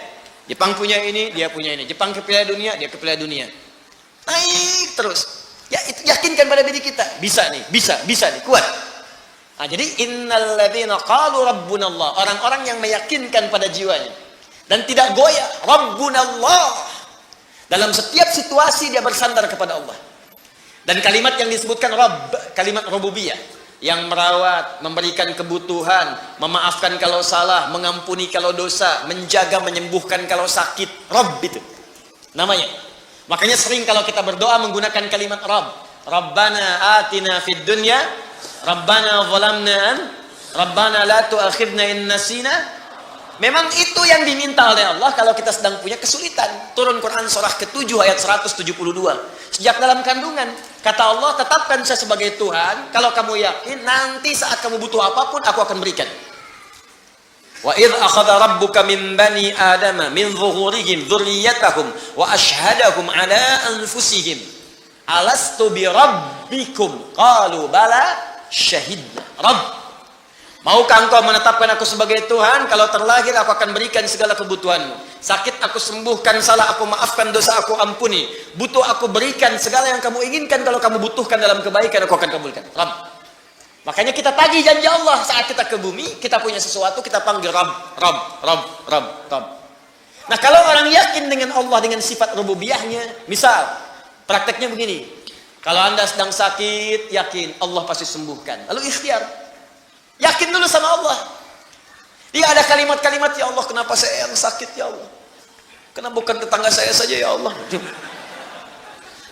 Jepang punya ini, dia punya ini. Jepang ke Piala Dunia, dia ke Piala Dunia. Naik terus. Ya, itu yakinkan pada diri kita, bisa nih, kuat. Nah, jadi innalladzina qalu rabbunallah, orang-orang yang meyakinkan pada jiwanya dan tidak goyah, rabbunallah. Dalam setiap situasi dia bersandar kepada Allah. Dan kalimat yang disebutkan Rabb, kalimat rububiyah, yang merawat, memberikan kebutuhan, memaafkan kalau salah, mengampuni kalau dosa, menjaga, menyembuhkan kalau sakit, Rabb itu namanya. Makanya sering kalau kita berdoa menggunakan kalimat Rabb. Rabbana atina fid dunya, Rabbana zalamna, Rabbana la tu'akhidna in nasina. Memang itu yang diminta oleh Allah kalau kita sedang punya kesulitan. Turun Quran surah ke-7 ayat 172. Sejak dalam kandungan, kata Allah, tetapkan saya sebagai Tuhan. Kalau kamu yakin, nanti saat kamu butuh apapun, aku akan berikan. Wa idh akhadha rabbuka min bani adama min zuhurihim dzurriyyatahum wa ashhadahum ala anfusihim alastu bi rabbikum qalu bala syahidna. Rabb, maukah engkau menetapkan aku sebagai Tuhan? Kalau terlahir aku akan berikan segala kebutuhanmu. Sakit aku sembuhkan, salah aku maafkan, dosa aku ampuni. Butuh aku berikan, segala yang kamu inginkan kalau kamu butuhkan dalam kebaikan aku akan kabulkan. Rabb. Makanya kita tagih janji Allah saat kita ke bumi, kita punya sesuatu, kita panggil Rabb, Rabb, Rabb, Rabb, Rabb. Nah, kalau orang yakin dengan Allah, dengan sifat rububiyahnya, misal, prakteknya begini. Kalau Anda sedang sakit, yakin Allah pasti sembuhkan. Lalu ikhtiar. Yakin dulu sama Allah. Dia ada kalimat-kalimat, ya Allah, kenapa saya yang sakit, ya Allah? Kenapa bukan tetangga saya saja, ya Allah?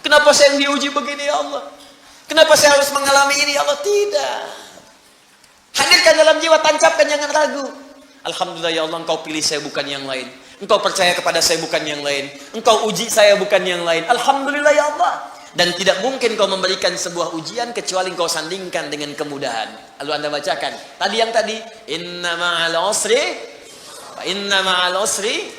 Kenapa saya yang diuji begini, ya Allah? Kenapa saya harus mengalami ini, ya Allah? Tidak. Hadirkan dalam jiwa, tancapkan, jangan ragu. Alhamdulillah, ya Allah, Engkau pilih saya bukan yang lain. Engkau percaya kepada saya bukan yang lain. Engkau uji saya bukan yang lain. Alhamdulillah, ya Allah. Dan tidak mungkin kau memberikan sebuah ujian kecuali kau sandingkan dengan kemudahan. Lalu Anda bacakan. Tadi yang tadi. Inna ma'al usri. Inna ma'al usri.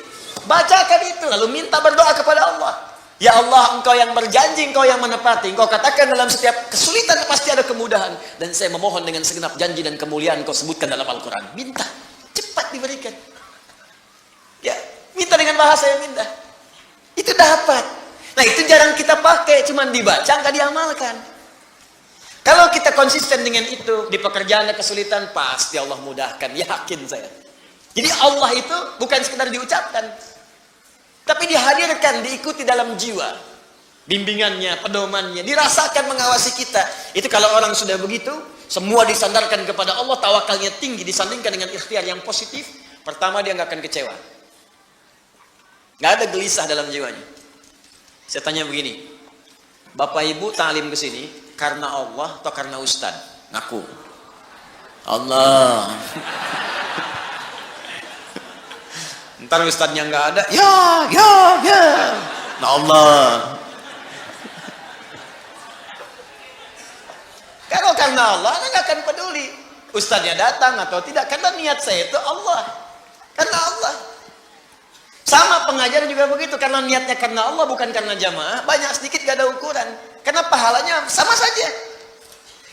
Bacakan itu. Lalu minta berdoa kepada Allah. Ya Allah, Engkau yang berjanji, Engkau yang menepati. Engkau katakan dalam setiap kesulitan pasti ada kemudahan. Dan saya memohon dengan segenap janji dan kemuliaan Engkau sebutkan dalam Al-Quran. Minta. Cepat diberikan. Ya, minta dengan bahasa yang indah. Itu dapat. Nah, itu jarang kita pakai, cuman dibaca, nggak diamalkan. Kalau kita konsisten dengan itu, di pekerjaan ada kesulitan, pasti Allah mudahkan, yakin saya. Jadi Allah itu bukan sekedar diucapkan, tapi dihadirkan, diikuti dalam jiwa. Bimbingannya, pedomannya, dirasakan mengawasi kita. Itu kalau orang sudah begitu, semua disandarkan kepada Allah, tawakalnya tinggi, disandingkan dengan ikhtiar yang positif, pertama dia nggak akan kecewa. Nggak ada gelisah dalam jiwanya. Saya tanya begini, Bapak Ibu ta'lim ke sini karena Allah atau karena Ustad? Ngaku. Allah. Ntar Ustadnya nggak ada, ya. Nah Allah. Kalau karena Allah, Anda nggak akan peduli. Ustadnya datang atau tidak, karena niat saya itu Allah. Karena Allah. Sama pengajar juga begitu, karena niatnya karena Allah bukan karena jamaah, banyak sedikit gak ada ukuran. Karena pahalanya sama saja.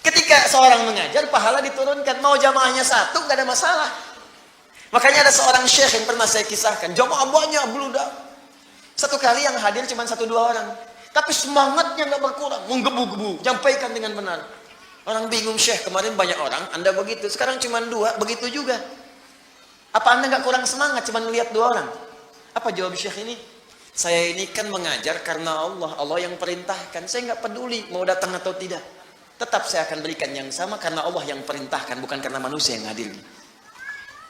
Ketika seorang mengajar, pahala diturunkan. Mau jamaahnya satu, gak ada masalah. Makanya ada seorang syekh yang pernah saya kisahkan, jamaah banyak beludak. Satu kali yang hadir cuma 1-2 orang. Tapi semangatnya gak berkurang, menggebu-gebu, nyampaikan dengan benar. Orang bingung, syekh kemarin banyak orang, Anda begitu, sekarang cuma 2, begitu juga. Apa Anda gak kurang semangat cuma melihat 2 orang? Apa jawab syekh ini? Saya ini kan mengajar karena Allah. Allah yang perintahkan. Saya nggak peduli mau datang atau tidak. Tetap saya akan berikan yang sama karena Allah yang perintahkan, bukan karena manusia yang hadir.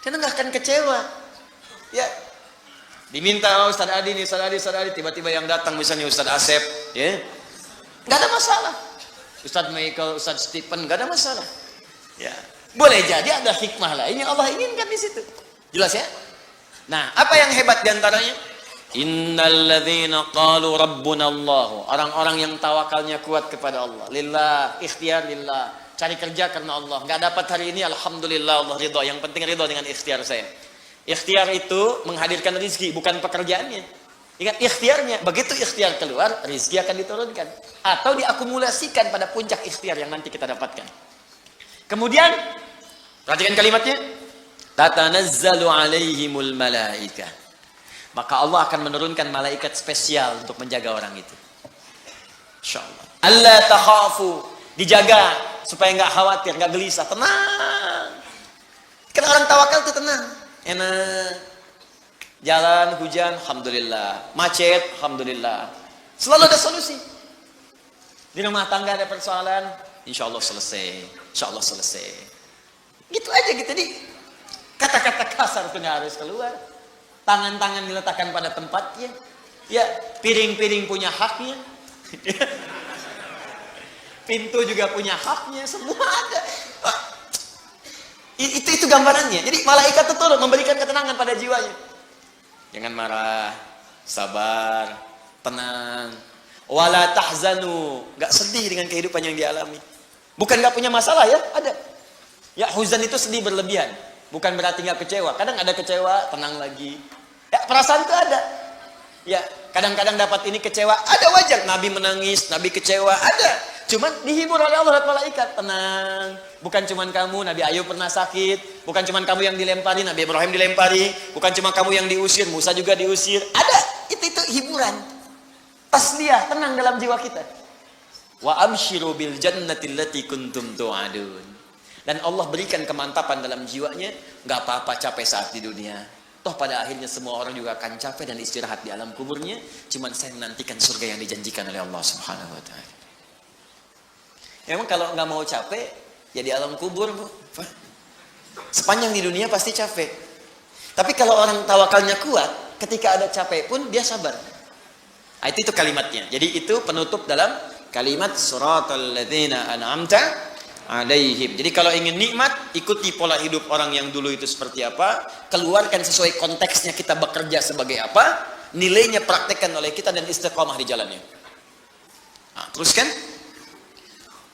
Karena nggak akan kecewa. Ya, diminta Ustaz Adi nih, Ustaz Adi, tiba-tiba yang datang misalnya Ustaz Asep, ya, nggak ada masalah. Ustaz Michael, Ustaz Stephen, nggak ada masalah. Ya, boleh jadi ada hikmah lain yang Allah inginkan di situ. Jelas ya? Nah, apa yang hebat diantaranya? Innalladzina qalu rabbuna Allah. Orang-orang yang tawakalnya kuat kepada Allah. Lillah, ikhtiar lillah. Cari kerja karena Allah. Nggak dapat hari ini, alhamdulillah Allah ridho. Yang penting ridho dengan ikhtiar saya. Ikhtiar itu menghadirkan rezeki, bukan pekerjaannya. Ingat ikhtiarnya. Begitu ikhtiar keluar, rezeki akan diturunkan. Atau diakumulasikan pada puncak ikhtiar yang nanti kita dapatkan. Kemudian, perhatikan kalimatnya. Tatanazzalu alaihimul malaika. Maka Allah akan menurunkan malaikat spesial untuk menjaga orang itu. Insyaallah. Alla takhafu, dijaga supaya enggak khawatir, enggak gelisah, tenang. Karena orang tawakal itu tenang, enak. Jalan hujan, alhamdulillah. Macet, alhamdulillah. Selalu ada solusi. Di rumah tangga ada persoalan, insyaallah selesai. Insyaallah selesai. Gitu aja gitu di. Kata-kata kasar itu nggak harus keluar. Tangan-tangan diletakkan pada tempatnya. Ya, piring-piring punya haknya. Pintu juga punya haknya. Semua ada. Itu gambarannya. Jadi malaikat itu turun memberikan ketenangan pada jiwanya. Jangan marah, sabar, tenang. Wala tahzanu, nggak sedih dengan kehidupan yang dialami. Bukan nggak punya masalah ya, ada. Ya, huzan itu sedih berlebihan. Bukan berarti nggak kecewa. Kadang ada kecewa, tenang lagi. Ya, perasaan itu ada. Ya, kadang-kadang dapat ini kecewa. Ada wajar. Nabi menangis, Nabi kecewa. Ada. Cuman dihibur oleh Allah dan malaikat. Tenang. Bukan cuman kamu, Nabi Ayub pernah sakit. Bukan cuman kamu yang dilempari, Nabi Ibrahim dilempari. Bukan cuma kamu yang diusir, Musa juga diusir. Ada. Itu hiburan. Tasliyah, tenang dalam jiwa kita. Wa abshiru bil jannati allati kuntum tu'adun. Dan Allah berikan kemantapan dalam jiwanya, nggak apa-apa capek saat di dunia. Toh pada akhirnya semua orang juga akan capek dan istirahat di alam kuburnya. Cuman saya menantikan surga yang dijanjikan oleh Allah Subhanahu wa Ta'ala. Emang kalau nggak mau capek, ya di alam kubur, Bu. Sepanjang di dunia pasti capek. Tapi kalau orang tawakalnya kuat, ketika ada capek pun dia sabar. Nah, itu kalimatnya. Jadi itu penutup dalam kalimat suratal ladzina an'amta alaihim. Jadi kalau ingin nikmat, ikuti pola hidup orang yang dulu itu seperti apa, keluarkan sesuai konteksnya kita bekerja sebagai apa, nilainya praktekkan oleh kita dan istiqamah di jalannya. Nah, teruskan.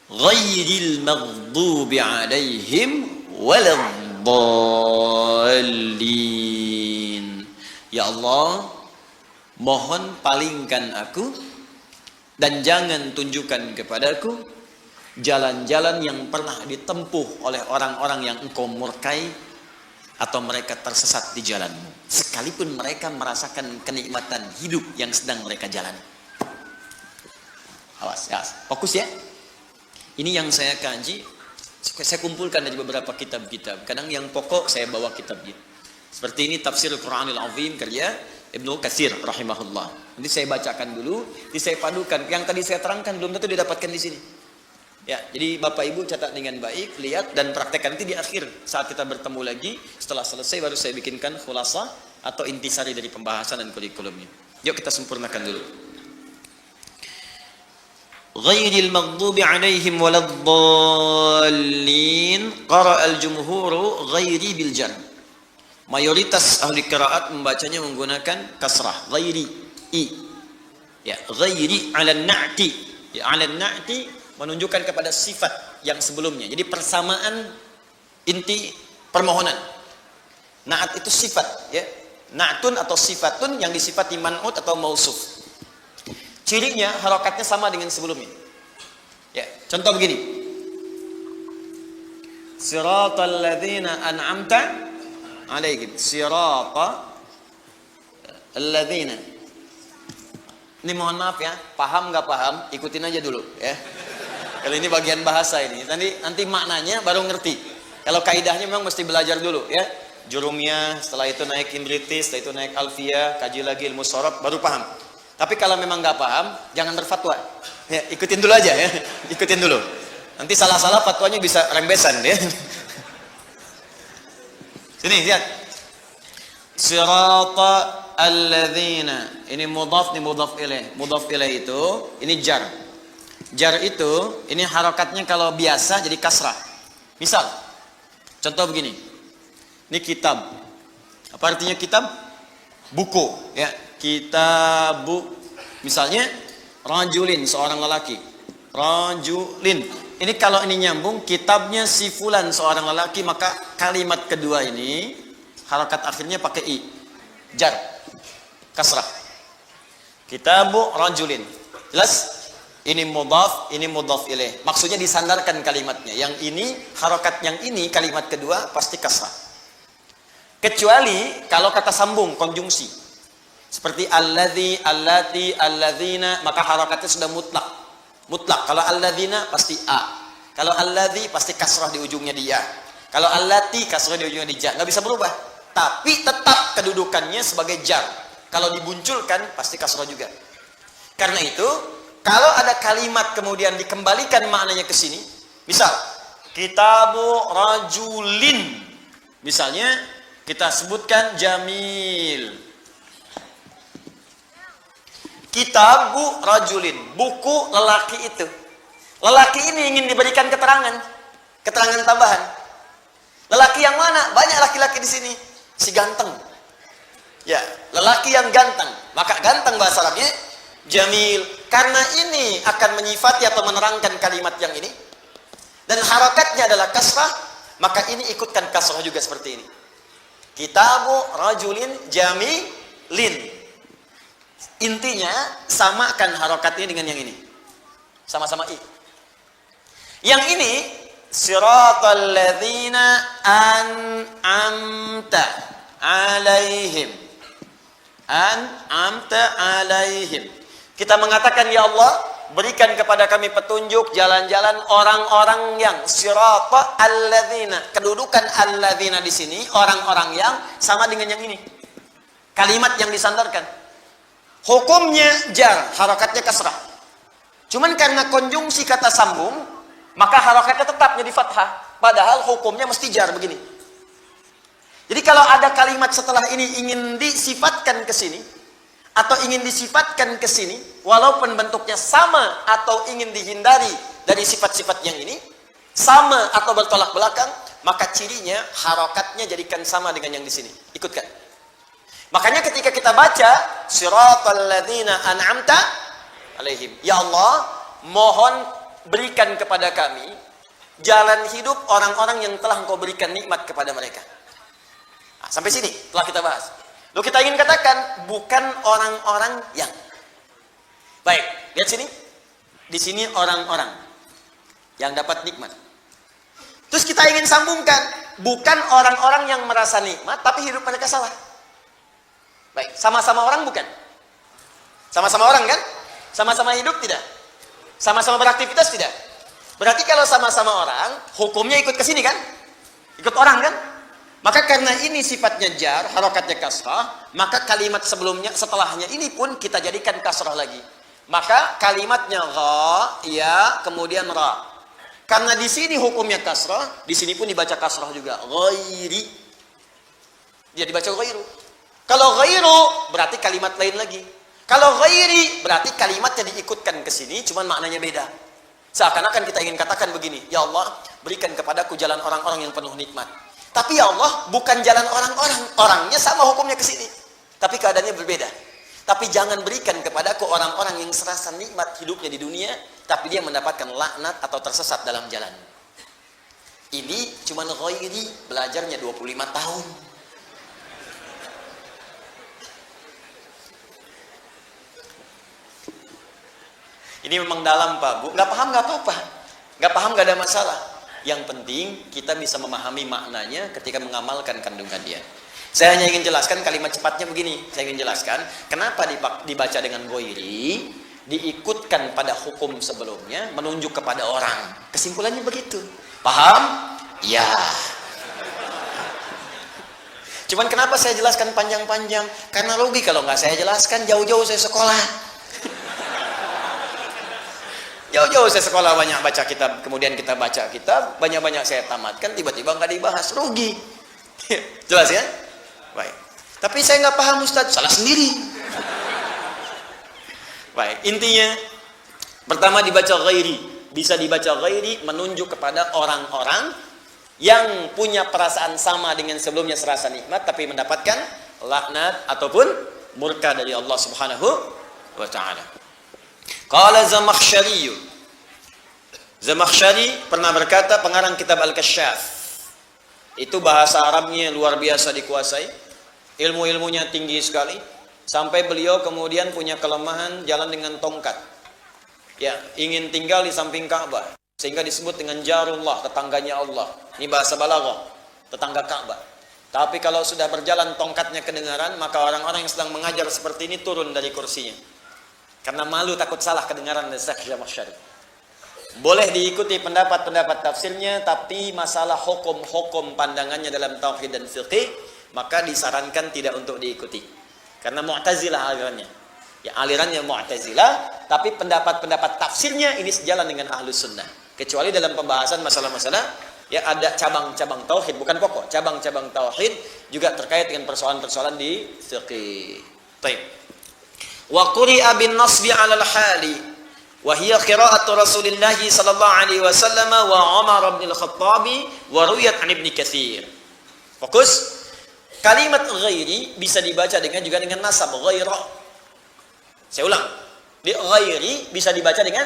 Ghairil maghdubi alaihim waladdallin. Ya Allah, mohon palingkan aku dan jangan tunjukkan kepadaku jalan-jalan yang pernah ditempuh oleh orang-orang yang engkau murkai atau mereka tersesat di jalanmu, sekalipun mereka merasakan kenikmatan hidup yang sedang mereka jalani. Awas, ya, fokus ya. Ini yang saya kaji, saya kumpulkan dari beberapa kitab-kitab. Kadang yang pokok saya bawa kitab gitu. Seperti ini Tafsirul Quranil Azim karya Ibnu Katsir rahimahullah. Nanti saya bacakan dulu, nanti saya padukan. Yang tadi saya terangkan belum tentu didapatkan di sini. Ya, jadi Bapak Ibu catat dengan baik, lihat dan praktekkan. Nanti di akhir saat kita bertemu lagi, setelah selesai baru saya bikinkan khulasah atau intisari dari pembahasan dan kurikulumnya. Yuk kita sempurnakan dulu. Ghairil maghdubi alaihim waladdallin. Qara'al jumhuru ghairi bil jar. Mayoritas ahli qiraat membacanya menggunakan kasrah, ghairi, i. Ya, ghairi 'ala an-na'ti. Ya, 'ala an-na'ti menunjukkan kepada sifat yang sebelumnya. Jadi persamaan inti permohonan. Na'at itu sifat, ya. Na'tun atau sifatun yang disifati man'ut atau mausuf. Cirinya harokatnya sama dengan sebelumnya. Ya, contoh begini. Siratal ladzina an'amta alaihim. Siratal ladzina. Ini mohon maaf ya, paham nggak paham, ikutin aja dulu ya. Kalau ini bagian bahasa ini, nanti maknanya baru ngerti. Kalau kaidahnya memang mesti belajar dulu ya. Jurumnya, setelah itu naik imritis, setelah itu naik alfiyah, kaji lagi ilmu sorof, baru paham. Tapi kalau memang nggak paham, jangan berfatwa. Ya, ikutin dulu aja ya, ikutin dulu. Nanti salah-salah fatwanya bisa rembesan ya. Sini lihat. Sirata alladzina. Ini mudhaf, ini mudhaf ilaih. Mudhaf ilaih itu, ini jar. Jar itu, ini harokatnya kalau biasa jadi kasrah. Misal, contoh begini. Ini kitab. Apa artinya kitab? Buku, ya. Kitabu. Misalnya, rajulin, seorang lelaki. Rajulin. Ini kalau ini nyambung, kitabnya si fulan, seorang lelaki, maka kalimat kedua ini, harokat akhirnya pakai i. Jar. Kasrah. Kitabu rajulin. Jelas? Ini mudhaf ilaih. Maksudnya disandarkan kalimatnya. Yang ini, harokat yang ini, kalimat kedua, pasti kasrah. Kecuali kalau kata sambung, konjungsi. Seperti alladzi, allati, alladzina, maka harakatnya sudah mutlak. Mutlak. Kalau alladzina pasti a. Kalau alladzi pasti kasrah di ujungnya dia. Kalau allati kasrah di ujungnya di ja. Nggak bisa berubah. Tapi tetap kedudukannya sebagai jar. Kalau dibunculkan pasti kasrah juga. Karena itu, kalau ada kalimat kemudian dikembalikan maknanya ke sini, misal kitabu rajulin. Misalnya kita sebutkan jamil. Kitabu rajulin, buku lelaki itu. Lelaki ini ingin diberikan keterangan tambahan. Lelaki yang mana? Banyak laki-laki di sini. Si ganteng. Ya, lelaki yang ganteng. Maka ganteng bahasa Arabnya jamil. Karena ini akan menyifati atau menerangkan kalimat yang ini. Dan harakatnya adalah kasrah, maka ini ikutkan kasrah juga seperti ini. Kitabu rajulin jamilin. Intinya samakan harokatnya dengan yang ini. Sama-sama i. Yang ini siratal ladzina an'amta alaihim. An'amta alaihim. Kita mengatakan ya Allah, berikan kepada kami petunjuk jalan-jalan orang-orang yang sirata alladzina. Kedudukan alladzina di sini orang-orang yang sama dengan yang ini. Kalimat yang disandarkan. Hukumnya jar, harakatnya kasrah. Cuman karena konjungsi kata sambung, maka harakatnya tetap jadi fathah. Padahal hukumnya mesti jar begini. Jadi kalau ada kalimat setelah ini ingin disifatkan ke sini, atau ingin disifatkan ke sini, walaupun bentuknya sama atau ingin dihindari dari sifat-sifat yang ini, sama atau bertolak belakang, maka cirinya harakatnya jadikan sama dengan yang di sini. Ikutkan. Makanya ketika kita baca siratal ladzina an'amta alaihim, ya Allah, mohon berikan kepada kami jalan hidup orang-orang yang telah Engkau berikan nikmat kepada mereka. Nah, sampai sini telah kita bahas. Lalu kita ingin katakan bukan orang-orang yang. Baik, lihat sini. Di sini orang-orang yang dapat nikmat. Terus kita ingin sambungkan, bukan orang-orang yang merasa nikmat tapi hidup mereka salah. Baik, sama-sama orang bukan? Sama-sama orang kan? Sama-sama hidup tidak? Sama-sama beraktivitas tidak? Berarti kalau sama-sama orang, hukumnya ikut ke sini kan? Ikut orang kan? Maka karena ini sifatnya jar, harokatnya kasrah, maka kalimat sebelumnya, setelahnya ini pun kita jadikan kasrah lagi. Maka kalimatnya gha, ya, kemudian ra. Karena di sini hukumnya kasrah, di sini pun dibaca kasrah juga. Ghairi. Dia dibaca ghairu. Kalau ghairu berarti kalimat lain lagi. Kalau ghairi berarti kalimatnya diikutkan ke sini, cuman maknanya beda. Seakan-akan kita ingin katakan begini, ya Allah, berikan kepadaku jalan orang-orang yang penuh nikmat. Tapi ya Allah, bukan jalan orang-orang, orangnya sama hukumnya ke sini, tapi keadaannya berbeda. Tapi jangan berikan kepadaku orang-orang yang serasa nikmat hidupnya di dunia, tapi dia mendapatkan laknat atau tersesat dalam jalan. Ini cuman ghairi, belajarnya 25 tahun. Ini memang dalam Pak Bu, nggak paham nggak apa-apa, nggak paham nggak ada masalah. Yang penting kita bisa memahami maknanya ketika mengamalkan kandungan dia. Saya hanya ingin jelaskan kalimat cepatnya begini. Saya ingin jelaskan kenapa dibaca dengan ghairi, diikutkan pada hukum sebelumnya, menunjuk kepada orang. Kesimpulannya begitu. Paham? Ya. Cuman kenapa saya jelaskan panjang-panjang? Karena rugi kalau nggak saya jelaskan, jauh-jauh saya sekolah. Jauh-jauh saya sekolah banyak baca kitab, kemudian kita baca kitab, banyak-banyak saya tamatkan, tiba-tiba nggak dibahas, rugi. Jelas ya? Baik. Tapi saya nggak paham Ustaz, salah sendiri. Baik, intinya pertama dibaca ghairi, bisa dibaca ghairi menunjuk kepada orang-orang yang punya perasaan sama dengan sebelumnya serasa nikmat, tapi mendapatkan laknat ataupun murka dari Allah Subhanahu wa Ta'ala. Qala Zamakhsyari. Zamakhsyari pernah berkata, pengarang kitab Al-Kasyaf. Itu bahasa Arabnya luar biasa dikuasai. Ilmu-ilmunya tinggi sekali. Sampai beliau kemudian punya kelemahan jalan dengan tongkat. Ya, ingin tinggal di samping Ka'bah. Sehingga disebut dengan Jarullah, tetangganya Allah. Ini bahasa balaghah, tetangga Ka'bah. Tapi kalau sudah berjalan tongkatnya kedengaran, maka orang-orang yang sedang mengajar seperti ini turun dari kursinya. Karena malu takut salah kedengaran dari Syekh Zamakhsyari. Boleh diikuti pendapat-pendapat tafsirnya, tapi masalah hukum-hukum pandangannya dalam tauhid dan fiqih, maka disarankan tidak untuk diikuti. Karena Mu'tazilah alirannya. Ya, alirannya Mu'tazilah, tapi pendapat-pendapat tafsirnya ini sejalan dengan Ahlus Sunnah. Kecuali dalam pembahasan masalah-masalah, ya ada cabang-cabang tauhid, bukan pokok, cabang-cabang tauhid juga terkait dengan persoalan-persoalan di fiqih. Baik. Wa quri'a bin nasbi 'ala al-hali wa hiya qira'atu Rasulillah sallallahu alaihi wasallam wa Umar bin al-Khattab wa ruwiyat 'an Ibnu Katsir. Fokus. Kalimat ghairi bisa dibaca juga dengan nasab ghaira. Saya ulang. Di ghairi bisa dibaca dengan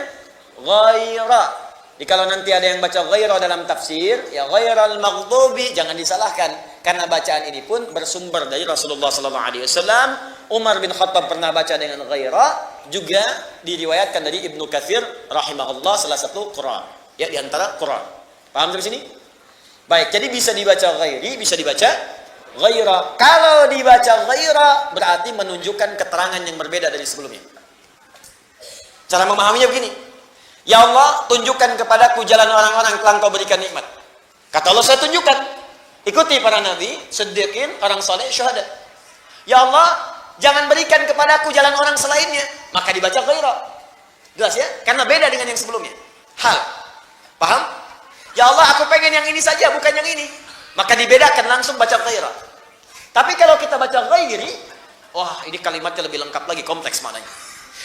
ghaira. Jadi kalau nanti ada yang baca ghaira dalam tafsir, ya ghairal maghdubi, jangan disalahkan karena bacaan ini pun bersumber dari Rasulullah sallallahu alaihi wasallam. Umar bin Khattab pernah baca dengan ghaira, juga diriwayatkan dari Ibnu Katsir rahimahullah, salah satu Quran. Ya, di antara Quran. Paham sampai sini? Baik, jadi bisa dibaca ghairi, bisa dibaca ghaira. Kalau dibaca ghaira berarti menunjukkan keterangan yang berbeda dari sebelumnya. Cara memahaminya begini. Ya Allah, tunjukkan kepadaku jalan orang-orang yang telah Engkau berikan nikmat. Kata Allah, saya tunjukkan. Ikuti para nabi, siddiqin, orang saleh, syuhada. Ya Allah, jangan berikan kepadaku jalan orang selainnya. Maka dibaca ghaira. Jelas ya? Karena beda dengan yang sebelumnya. Hal. Paham? Ya Allah, aku pengen yang ini saja, bukan yang ini. Maka dibedakan, langsung baca ghaira. Tapi kalau kita baca ghairi, wah, ini kalimatnya lebih lengkap lagi, kompleks maknanya.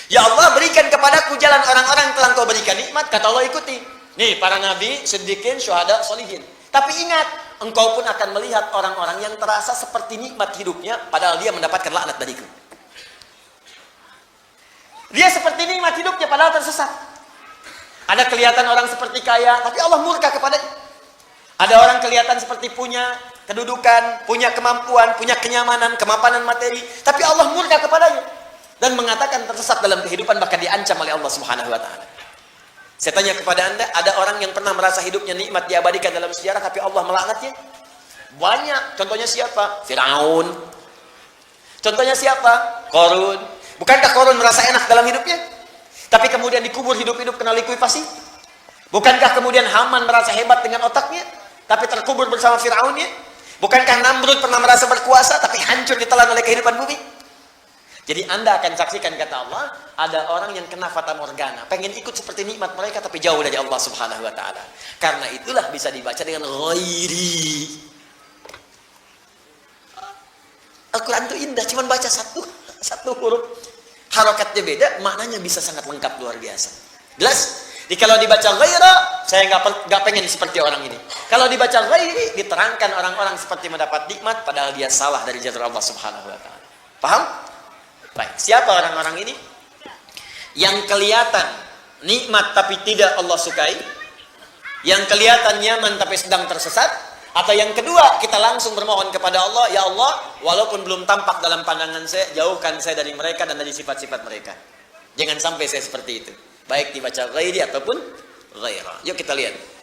Ya Allah, berikan kepadaku jalan orang-orang yang telah Engkau berikan nikmat. Kata Allah, ikuti. Nih, para nabi, siddiqin, syuhada, solihin. Tapi ingat, engkau pun akan melihat orang-orang yang terasa seperti nikmat hidupnya, padahal dia mendapatkan laknat dariku. Dia seperti nikmat hidupnya, padahal tersesat. Ada kelihatan orang seperti kaya, tapi Allah murka kepadanya. Ada orang kelihatan seperti punya kedudukan, punya kemampuan, punya kenyamanan, kemapanan materi, tapi Allah murka kepadanya dan mengatakan tersesat dalam kehidupan, bahkan diancam oleh Allah Subhanahu wa taala. Saya tanya kepada Anda, ada orang yang pernah merasa hidupnya nikmat diabadikan dalam sejarah tapi Allah melaknatnya? Banyak. Contohnya siapa? Firaun. Contohnya siapa? Qarun. Bukankah Qarun merasa enak dalam hidupnya? Tapi kemudian dikubur hidup-hidup kena likuifasi? Bukankah kemudian Haman merasa hebat dengan otaknya tapi terkubur bersama Firaunnya? Bukankah Namrud pernah merasa berkuasa tapi hancur ditelan oleh kehidupan bumi? Jadi Anda akan saksikan, kata Allah, ada orang yang kena fata morgana, pengen ikut seperti nikmat mereka tapi jauh dari Allah Subhanahu wa taala. Karena itulah bisa dibaca dengan ghairi. Al-Quran itu indah, cuman baca satu huruf, harokatnya beda, maknanya bisa sangat lengkap, luar biasa. Jelas? Jadi kalau dibaca ghaira, saya nggak pengen seperti orang ini. Kalau dibaca ghairi, diterangkan orang-orang seperti mendapat nikmat, padahal dia salah dari jalur Allah Subhanahu wa taala. Paham? Baik, siapa orang-orang ini? Yang kelihatan nikmat tapi tidak Allah sukai, yang kelihatan nyaman tapi sedang tersesat, atau yang kedua, kita langsung bermohon kepada Allah, ya Allah, walaupun belum tampak dalam pandangan saya, jauhkan saya dari mereka dan dari sifat-sifat mereka. Jangan sampai saya seperti itu. Baik dibaca ghairi ataupun ghaira. Yuk kita lihat.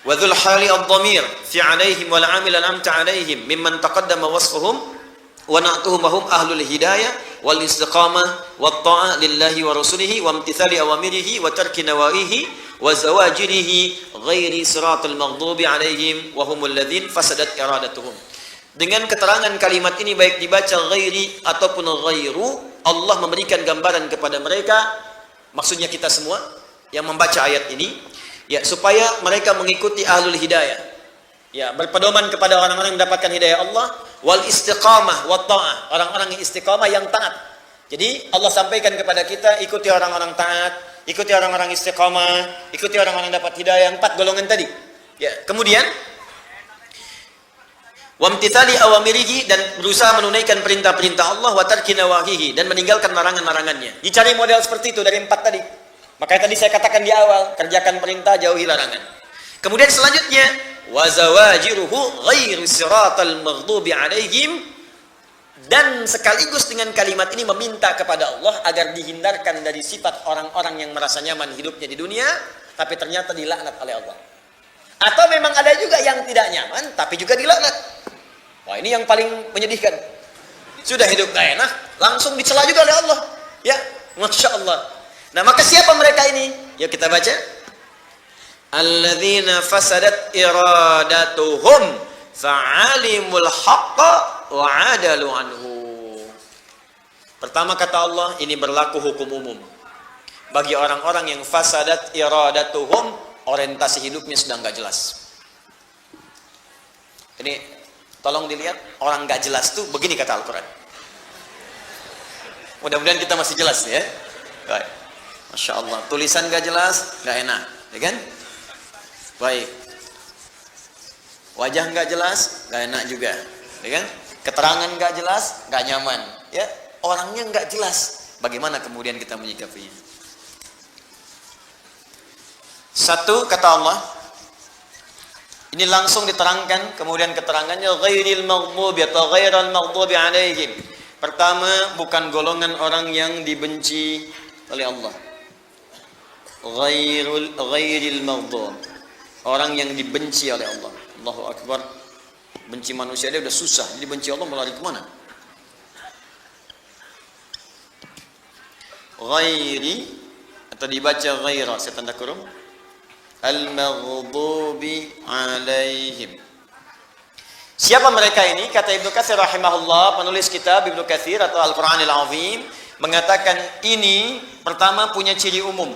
وذو الحال الضمير في عليهم والعامل أنعمت عليهم ممن تقدم وصفهم ونعتهم وهم أهل الهداية والاستقامة والطاعة لله ورسوله وامتثال أوامره وترك نواهيه وزواجره غير صراط المغضوب عليهم وهم الذين فسدت إرادتهم. Dengan keterangan kalimat ini baik dibaca ghairi ataupun ghairu, Allah memberikan gambaran kepada mereka, maksudnya kita semua yang membaca ayat ini, ya, supaya mereka mengikuti ahlul hidayah, ya, berpedoman kepada orang-orang yang mendapatkan hidayah Allah, wal istiqamah wat ta'ah, orang-orang yang istiqamah, yang taat. Jadi Allah sampaikan kepada kita, ikuti orang-orang taat, ikuti orang-orang istiqamah, ikuti orang-orang yang dapat hidayah, 4 golongan tadi. Ya, kemudian wamtithali awamirihi, dan berusaha menunaikan perintah-perintah Allah, wa tarki nawahihi, dan meninggalkan larangan-larangannya. Dicari model seperti itu dari 4 tadi. Makanya tadi saya katakan di awal, kerjakan perintah, jauhi larangan. Kemudian selanjutnya, wa zawajiruhu ghairu siratal maghdubi alaihim, dan sekaligus dengan kalimat ini meminta kepada Allah agar dihindarkan dari sifat orang-orang yang merasa nyaman hidupnya di dunia tapi ternyata dilaknat oleh Allah. Atau memang ada juga yang tidak nyaman tapi juga dilaknat. Wah, ini yang paling menyedihkan. Sudah hidup gak enak, langsung dicela juga oleh Allah. Ya, Masya Allah. Nah, maka siapa mereka ini? Yuk kita baca. Alladzina fasadat iradatuhum fa'alimul haqqa wa 'adalu anhu. Pertama kata Allah, ini berlaku hukum umum bagi orang-orang yang fasadat iradatuhum, orientasi hidupnya sudah enggak jelas. Ini tolong dilihat, orang enggak jelas tuh begini kata Al-Qur'an. Mudah-mudahan kita masih jelas ya. Baik. Masya Allah, tulisan gak jelas, gak enak, ya kan? Baik. Wajah gak jelas, gak enak juga, ya kan? Keterangan gak jelas, gak nyaman, ya? Orangnya gak jelas, bagaimana kemudian kita menyikapinya? Satu, kata Allah, ini langsung diterangkan, kemudian keterangannya ghairil maghdubi atau ghairal maghdubi alaihim. Pertama, bukan golongan orang yang dibenci oleh Allah. Ghairil maghdub, orang yang dibenci oleh Allah. Allahu Akbar. Benci manusia dia udah susah, jadi benci Allah melari kemana? ghairi, atau dibaca ghaira, saya tanda kurung, al-maghdubi alaihim. Siapa mereka ini? Kata Ibnu Katsir rahimahullah, penulis kitab Ibnu Katsir atau Al-Qur'anil Azim, mengatakan ini pertama punya ciri umum.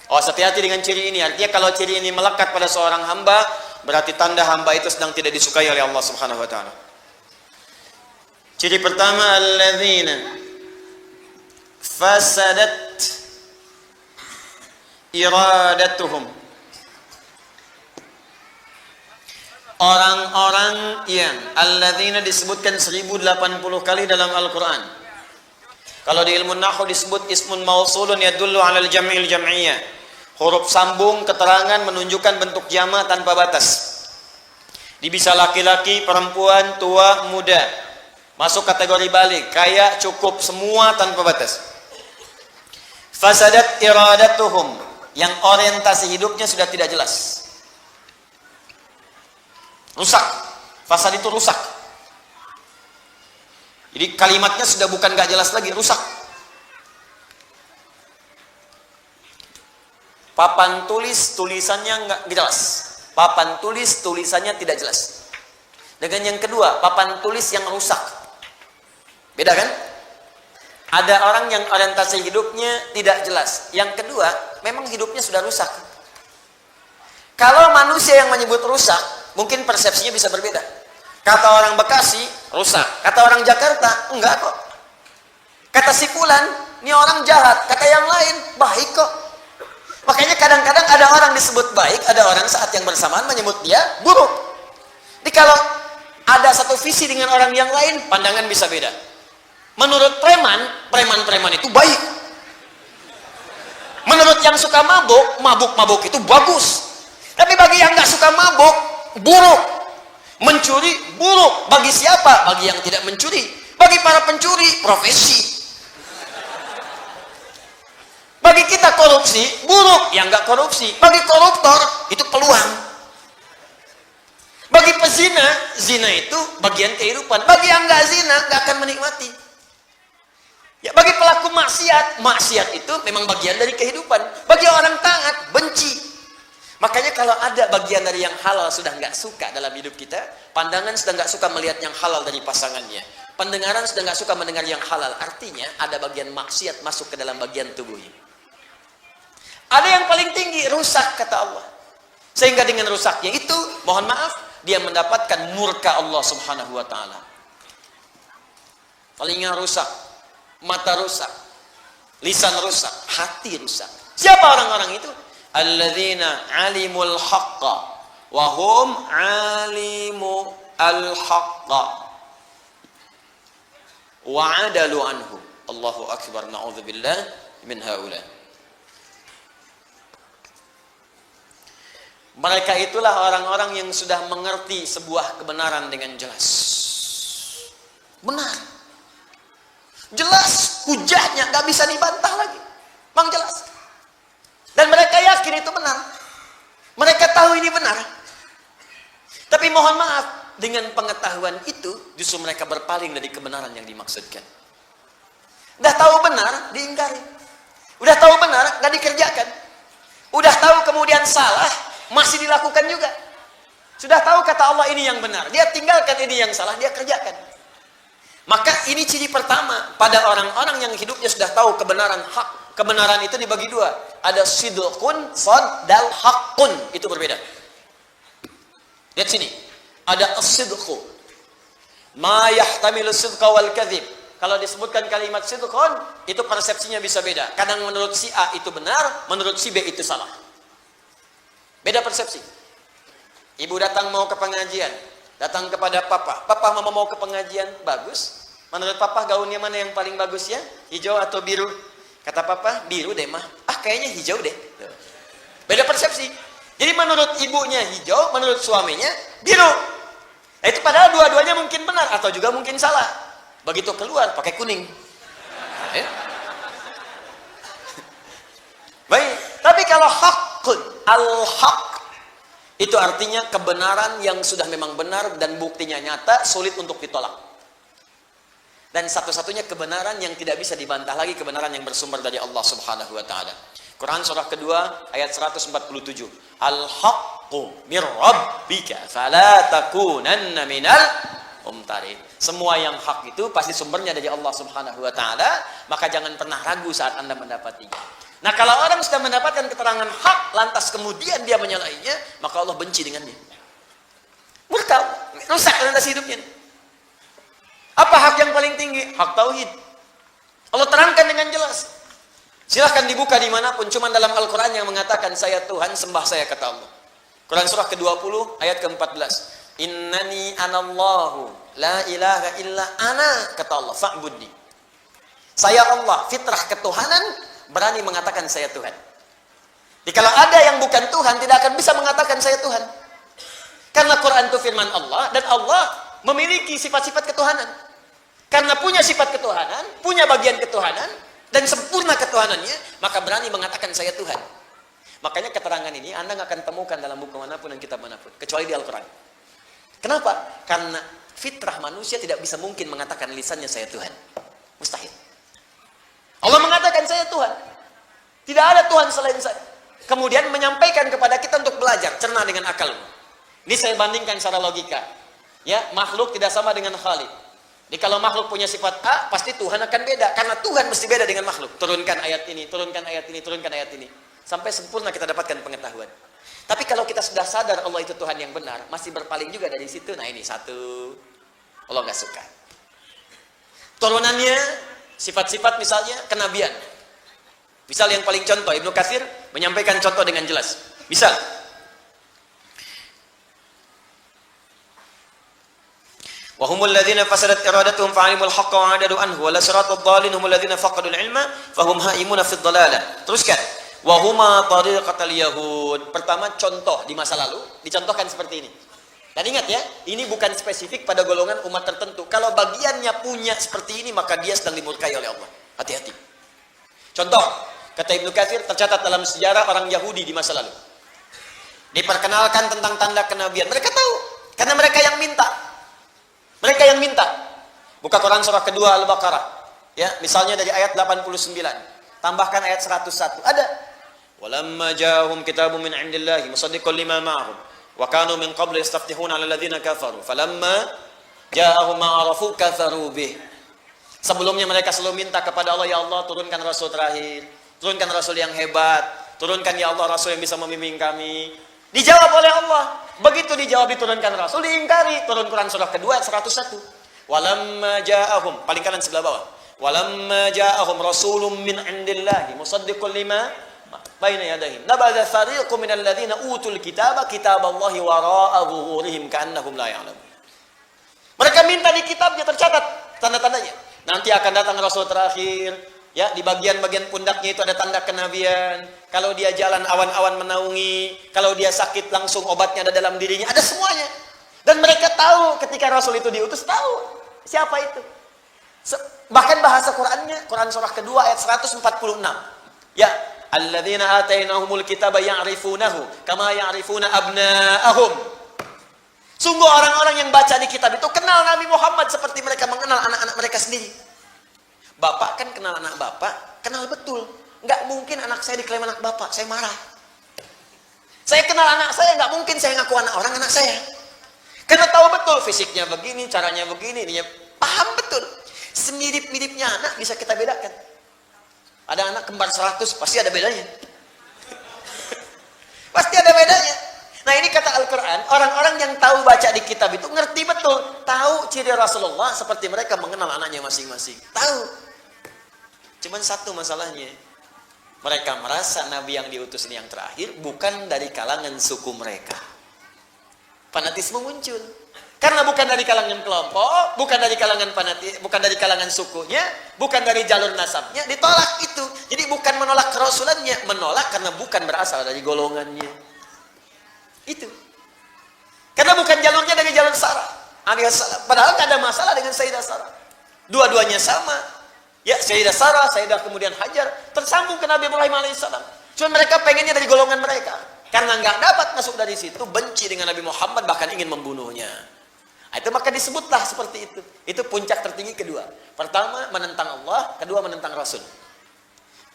Oh, hati-hati dengan ciri ini. Artinya kalau ciri ini melekat pada seorang hamba, berarti tanda hamba itu sedang tidak disukai oleh Allah Subhanahu wa taala. Ciri pertama, alladzina fasadat iradatuhum. Orang-orang yang alladzina disebutkan 1080 kali dalam Al-Quran. Kalau di ilmu nahwu disebut ismun mausulun yadullu 'alal jam'il jam'iyyah. Huruf sambung keterangan menunjukkan bentuk jama' tanpa batas. Bisa laki-laki, perempuan, tua, muda. Masuk kategori balik, kaya, cukup, semua tanpa batas. Fasadat iradatuhum, yang orientasi hidupnya sudah tidak jelas. Rusak. Fasad itu rusak. Jadi kalimatnya sudah bukan gak jelas lagi, rusak. Papan tulis, tulisannya nggak jelas. Papan tulis, tulisannya tidak jelas. Dengan yang kedua, papan tulis yang rusak. Beda kan? Ada orang yang orientasi hidupnya tidak jelas. Yang kedua, memang hidupnya sudah rusak. Kalau manusia yang menyebut rusak, mungkin persepsinya bisa berbeda. Kata orang Bekasi, rusak. Kata orang Jakarta, enggak kok. Kata si Fulan, ini orang jahat. Kata yang lain, baik kok. Makanya kadang-kadang ada orang disebut baik, ada orang saat yang bersamaan menyebut dia buruk. Jadi kalau ada satu visi dengan orang yang lain, pandangan bisa beda. Menurut preman itu baik. Menurut yang suka mabuk itu bagus. Tapi bagi yang nggak suka mabuk, buruk. Mencuri, buruk. Bagi siapa? Bagi yang tidak mencuri. Bagi para pencuri, profesi. Bagi kita korupsi, buruk. Yang nggak korupsi. Bagi koruptor, itu peluang. Bagi pezina, zina itu bagian kehidupan. Bagi yang nggak zina, nggak akan menikmati. Ya, bagi pelaku maksiat, maksiat itu memang bagian dari kehidupan. Bagi orang taat, benci. Makanya kalau ada bagian dari yang halal sudah nggak suka dalam hidup kita, pandangan sudah nggak suka melihat yang halal dari pasangannya, pendengaran sudah nggak suka mendengar yang halal, artinya ada bagian maksiat masuk ke dalam bagian tubuhnya. Ada yang paling tinggi, rusak kata Allah. Sehingga dengan rusaknya itu, mohon maaf, dia mendapatkan murka Allah Subhanahu wa taala. Telinga rusak, mata rusak, lisan rusak, hati rusak. Siapa orang-orang itu? Alladzina alimul haqqa wa hum alimu al-haqqa wa adalu anhu. Allahu akbar, na'udzubillah min haula. Mereka itulah orang-orang yang sudah mengerti sebuah kebenaran dengan jelas. Benar. Jelas, hujahnya nggak bisa dibantah lagi. Memang jelas. Dan mereka yakin itu benar. Mereka tahu ini benar. Tapi mohon maaf, dengan pengetahuan itu justru mereka berpaling dari kebenaran yang dimaksudkan. Udah tahu benar, diingkari. Udah tahu benar, nggak dikerjakan. Udah tahu kemudian salah, masih dilakukan juga. Sudah tahu kata Allah ini yang benar, dia tinggalkan ini yang salah, dia kerjakan. Maka ini ciri pertama pada orang-orang yang hidupnya sudah tahu kebenaran hak. Kebenaran itu dibagi dua. Ada sidqun, dan haqqun. Itu berbeda. Lihat sini. Ada as-sidqu. Ma yahtamilu sidqa wal kadhib. Kalau disebutkan kalimat sidqun, itu persepsinya bisa beda. Kadang menurut si A itu benar, menurut si B itu salah. Beda persepsi. Ibu datang mau ke pengajian. Datang kepada papa. Papa mau ke pengajian, bagus. Menurut papa gaunnya mana yang paling bagus ya? Hijau atau biru? Kata papa, biru deh mah. Ah, kayaknya hijau deh. Beda persepsi. Jadi menurut ibunya hijau, menurut suaminya biru. Nah, itu padahal dua-duanya mungkin benar atau juga mungkin salah. Begitu keluar pakai kuning. Baik, tapi kalau haqqun, al-haq, itu artinya kebenaran yang sudah memang benar dan buktinya nyata, sulit untuk ditolak. Dan satu-satunya kebenaran yang tidak bisa dibantah lagi, kebenaran yang bersumber dari Allah Subhanahu wa taala. Quran surah kedua ayat 147. Al-haqqu mir rabbika fala takunanna minal mumtarin. Semua yang hak itu pasti sumbernya dari Allah Subhanahu wa taala, maka jangan pernah ragu saat Anda mendapatinya. Nah, kalau orang sudah mendapatkan keterangan hak lantas kemudian dia menyalahinya, maka Allah benci dengannya. Murka, rusak lantas hidupnya. Apa hak yang paling tinggi? Hak tauhid. Allah terangkan dengan jelas. Silahkan dibuka dimanapun, cuma dalam Al-Quran yang mengatakan saya Tuhan, sembah saya, kata Allah. Quran surah ke-20 ayat ke-14. Innani anallahu la ilaha illa ana, kata Allah, fa'budni. Saya Allah, fitrah ketuhanan, berani mengatakan saya Tuhan. Jadi kalau ada yang bukan Tuhan, tidak akan bisa mengatakan saya Tuhan. Karena Quran itu firman Allah, dan Allah memiliki sifat-sifat ketuhanan. Karena punya sifat ketuhanan, punya bagian ketuhanan, dan sempurna ketuhanannya, maka berani mengatakan saya Tuhan. Makanya keterangan ini Anda nggak akan temukan dalam buku manapun dan kitab manapun, kecuali di Al-Quran. Kenapa? Karena fitrah manusia tidak bisa mungkin mengatakan lisannya saya Tuhan. Mustahil. Allah mengatakan saya Tuhan. Tidak ada Tuhan selain saya. Kemudian menyampaikan kepada kita untuk belajar, cerna dengan akalmu. Ini saya bandingkan secara logika. Ya, makhluk tidak sama dengan Khalik. Jadi kalau makhluk punya sifat A, pasti Tuhan akan beda. Karena Tuhan mesti beda dengan makhluk. Turunkan ayat ini, turunkan ayat ini, turunkan ayat ini. Sampai sempurna kita dapatkan pengetahuan. Tapi kalau kita sudah sadar Allah itu Tuhan yang benar, masih berpaling juga dari situ. Nah ini satu, Allah nggak suka. Turunannya, sifat-sifat misalnya kenabian. Misal yang paling contoh, Ibnu Katsir menyampaikan contoh dengan jelas. Misal, وهم الذين فسدت إرادتهم فعلموا الحق وعدلوا عنه ولا صراط الضالين هم الذين فقدوا العلم فهم هائمون في الضلالة. Teruskan. وهما طريقة اليهود. Pertama, contoh di masa lalu dicontohkan seperti ini. Dan ingat ya, ini bukan spesifik pada golongan umat tertentu. Kalau bagiannya punya seperti ini, maka dia sedang dimurkai oleh Allah. Hati-hati. Contoh, kata Ibnu Katsir, tercatat dalam sejarah orang Yahudi di masa lalu. Diperkenalkan tentang tanda kenabian. Mereka tahu, karena mereka yang minta. Mereka yang minta. Buka Quran surah kedua Al-Baqarah. Ya, misalnya dari ayat 89. Tambahkan ayat 101. Ada. Walamma ja'ahum kitabun min 'indillahi musaddiqan lima ma'ahum wa kanu min qabli yastaftihuna 'ala alladziina kafaru. Falamma ja'ahum ma 'arafu kafaru bih. Sebelumnya mereka selalu minta kepada Allah, ya Allah, turunkan rasul terakhir. Turunkan rasul yang hebat. Turunkan ya Allah rasul yang bisa membimbing kami. Dijawab oleh Allah. Begitu dijawab diturunkan rasul, diingkari. Turun Quran surah kedua ayat 101. Walamma ja'ahum, paling kanan sebelah bawah. Walamma ja'ahum rasulun min 'indillahi musaddiqun lima baina yadayhi nabadha fariqun minal ladzina utul kitaba kitaballahi wara'a dhuhurihim ka'annahum la ya'lamun. Mereka minta di kitabnya tercatat tanda-tandanya. Nanti akan datang rasul terakhir. Ya, di bagian-bagian pundaknya itu ada tanda kenabian. Kalau dia jalan awan-awan menaungi, kalau dia sakit langsung obatnya ada dalam dirinya, ada semuanya. Dan mereka tahu ketika Rasul itu diutus, tahu siapa itu. Bahkan bahasa Qur'annya, Quran surah kedua ayat 146. Ya, alladzina atainahumul kitaba ya'rifunahu kama ya'rifuna abna'ahum. Sungguh orang-orang yang baca di kitab itu kenal Nabi Muhammad seperti mereka mengenal anak-anak mereka sendiri. Bapak kan kenal anak bapak, kenal betul. Nggak mungkin anak saya diklaim anak bapak, saya marah. Saya kenal anak saya, nggak mungkin saya ngaku anak orang anak saya. Karena tahu betul fisiknya begini, caranya begini, dia paham betul. Semirip-miripnya anak bisa kita bedakan. Ada anak kembar 100, pasti ada bedanya. Pasti ada bedanya. Nah ini kata Al-Quran, orang-orang yang tahu baca di kitab itu ngerti betul. Tahu ciri Rasulullah seperti mereka mengenal anaknya masing-masing. Tahu. Cuman satu masalahnya. Mereka merasa Nabi yang diutus ini yang terakhir bukan dari kalangan suku mereka. Fanatisme muncul. Karena bukan dari kalangan kelompok, bukan dari kalangan bukan dari kalangan sukunya, bukan dari jalur nasabnya, ditolak itu. Jadi bukan menolak kerasulannya, menolak karena bukan berasal dari golongannya. Itu. Karena bukan jalurnya dari jalur Sarah alaihissalam. Padahal tidak ada masalah dengan Sayyidah Sarah. Dua-duanya sama. Ya, Sayyidah Sarah, Sayyidah kemudian Hajar, tersambung ke Nabi Ibrahim alaihissalam. Cuma mereka pengennya dari golongan mereka. Karena nggak dapat masuk dari situ, benci dengan Nabi Muhammad, bahkan ingin membunuhnya. Nah, itu maka disebutlah seperti itu. Itu puncak tertinggi kedua. Pertama menentang Allah, kedua menentang Rasul.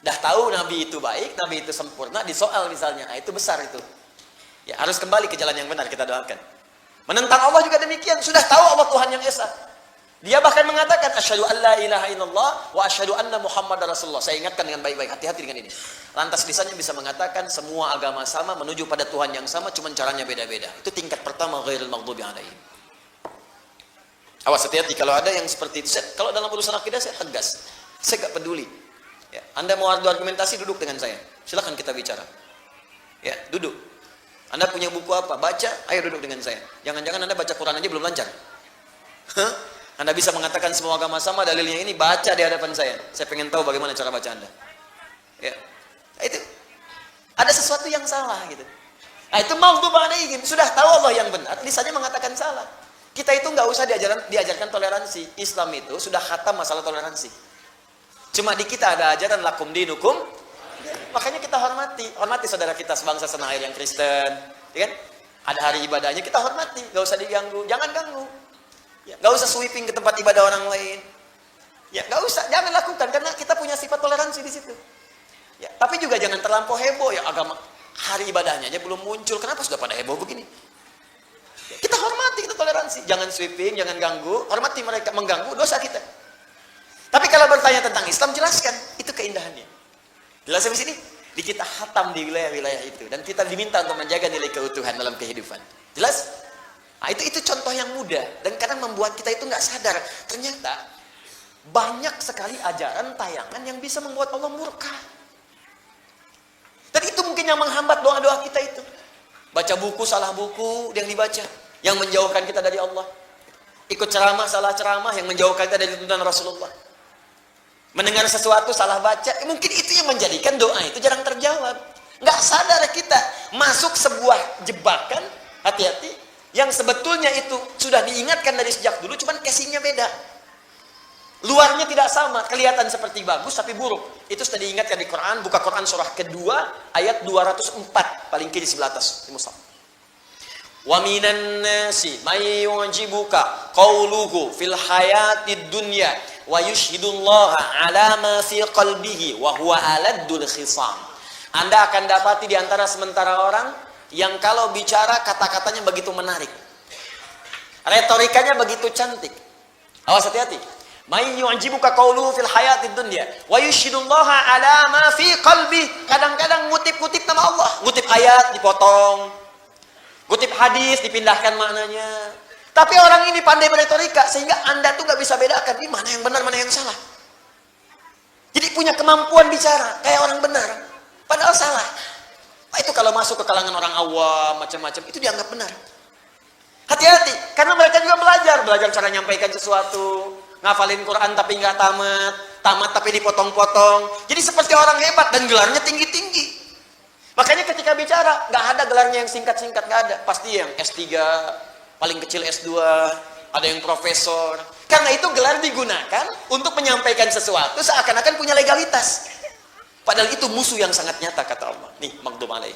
Dah tahu Nabi itu baik, Nabi itu sempurna, disoal misalnya. Nah, itu besar itu. Ya, harus kembali ke jalan yang benar, kita doakan. Menentang Allah juga demikian. Sudah tahu Allah Tuhan yang Esa. Dia bahkan mengatakan, asyhadu an la ilaha illallah wa asyhadu anna Muhammadar Rasulullah. Saya ingatkan dengan baik-baik, hati-hati dengan ini. Lantas lisannya bisa mengatakan semua agama sama, menuju pada Tuhan yang sama, cuma caranya beda-beda. Itu tingkat pertama, ghairil maghdubi alaihim. Awas, hati-hati kalau ada yang seperti itu. Kalau dalam urusan akidah saya tegas. Saya gak peduli. Ya, Anda mau adu argumentasi, duduk dengan saya. Silakan kita bicara. Ya, duduk. Anda punya buku apa? Baca, ayo duduk dengan saya. Jangan-jangan Anda baca Quran aja belum lancar. Anda bisa mengatakan semua agama sama, dalilnya ini, baca di hadapan saya. Saya pengen tahu bagaimana cara baca Anda. Ya. Itu ada sesuatu yang salah gitu. Nah, itu maghdub alaihim, sudah tahu Allah yang benar, lisannya mengatakan salah. Kita itu nggak usah diajarkan toleransi. Islam itu sudah khatam masalah toleransi. Cuma di kita ada ajaran lakum dinukum. Makanya kita hormati saudara kita sebangsa setanah air yang Kristen, ya kan? Ada hari ibadahnya kita hormati, nggak usah diganggu, jangan ganggu. Ya, nggak usah sweeping ke tempat ibadah orang lain. Ya, nggak usah, jangan lakukan karena kita punya sifat toleransi di situ. Ya, tapi juga jangan terlampau heboh ya, agama hari ibadahnya aja belum muncul, kenapa sudah pada heboh begini? Ya, kita hormati, kita toleransi, jangan sweeping, jangan ganggu, hormati mereka, mengganggu dosa kita. Tapi kalau bertanya tentang Islam, jelaskan itu keindahannya. Jelas sampai sini? Di kita khatam di wilayah-wilayah itu dan kita diminta untuk menjaga nilai keutuhan dalam kehidupan. Jelas? Nah, itu contoh yang mudah dan kadang membuat kita itu nggak sadar. Ternyata banyak sekali ajaran tayangan yang bisa membuat Allah murka. Dan itu mungkin yang menghambat doa-doa kita itu. Baca buku, salah buku yang dibaca, yang menjauhkan kita dari Allah. Ikut ceramah, salah ceramah yang menjauhkan kita dari tuntunan Rasulullah. Mendengar sesuatu, salah baca, mungkin itu yang menjadikan doa itu jarang terjawab. Nggak sadar kita masuk sebuah jebakan, hati-hati, yang sebetulnya itu sudah diingatkan dari sejak dulu, cuman casingnya beda. Luarnya tidak sama, kelihatan seperti bagus tapi buruk. Itu sudah diingatkan di Quran. Buka Quran surah kedua ayat 204, paling kiri sebelah atas di mushaf. Wa minan nasi may yu'jibuka qawluhu fil hayatid dunya wa yushhidullaha ala ma fi qalbihi wa huwa aladdul khisam. Anda akan dapati di antara sementara orang yang kalau bicara kata-katanya begitu menarik, retorikanya begitu cantik. Awas, hati-hati. May yu'jibuka qawluhu fil hayatid dunya wa yushhidullaha ala ma fi qalbi. Kadang-kadang ngutip-ngutip nama Allah, ngutip ayat dipotong, ngutip hadis dipindahkan maknanya. Tapi orang ini pandai berretorika sehingga Anda tuh nggak bisa bedakan ini mana yang benar, mana yang salah. Jadi punya kemampuan bicara kayak orang benar, padahal salah. Nah, itu kalau masuk ke kalangan orang awam macam-macam itu dianggap benar. Hati-hati, karena mereka juga belajar cara nyampaikan sesuatu, ngafalin Quran tapi nggak tamat tapi dipotong-potong. Jadi seperti orang hebat dan gelarnya tinggi-tinggi. Makanya ketika bicara nggak ada gelarnya yang singkat-singkat, nggak ada. Pasti yang S3, paling kecil S2, ada yang profesor. Karena itu gelar digunakan untuk menyampaikan sesuatu seakan-akan punya legalitas. Padahal itu musuh yang sangat nyata kata Allah. Nih, maghdub alaih.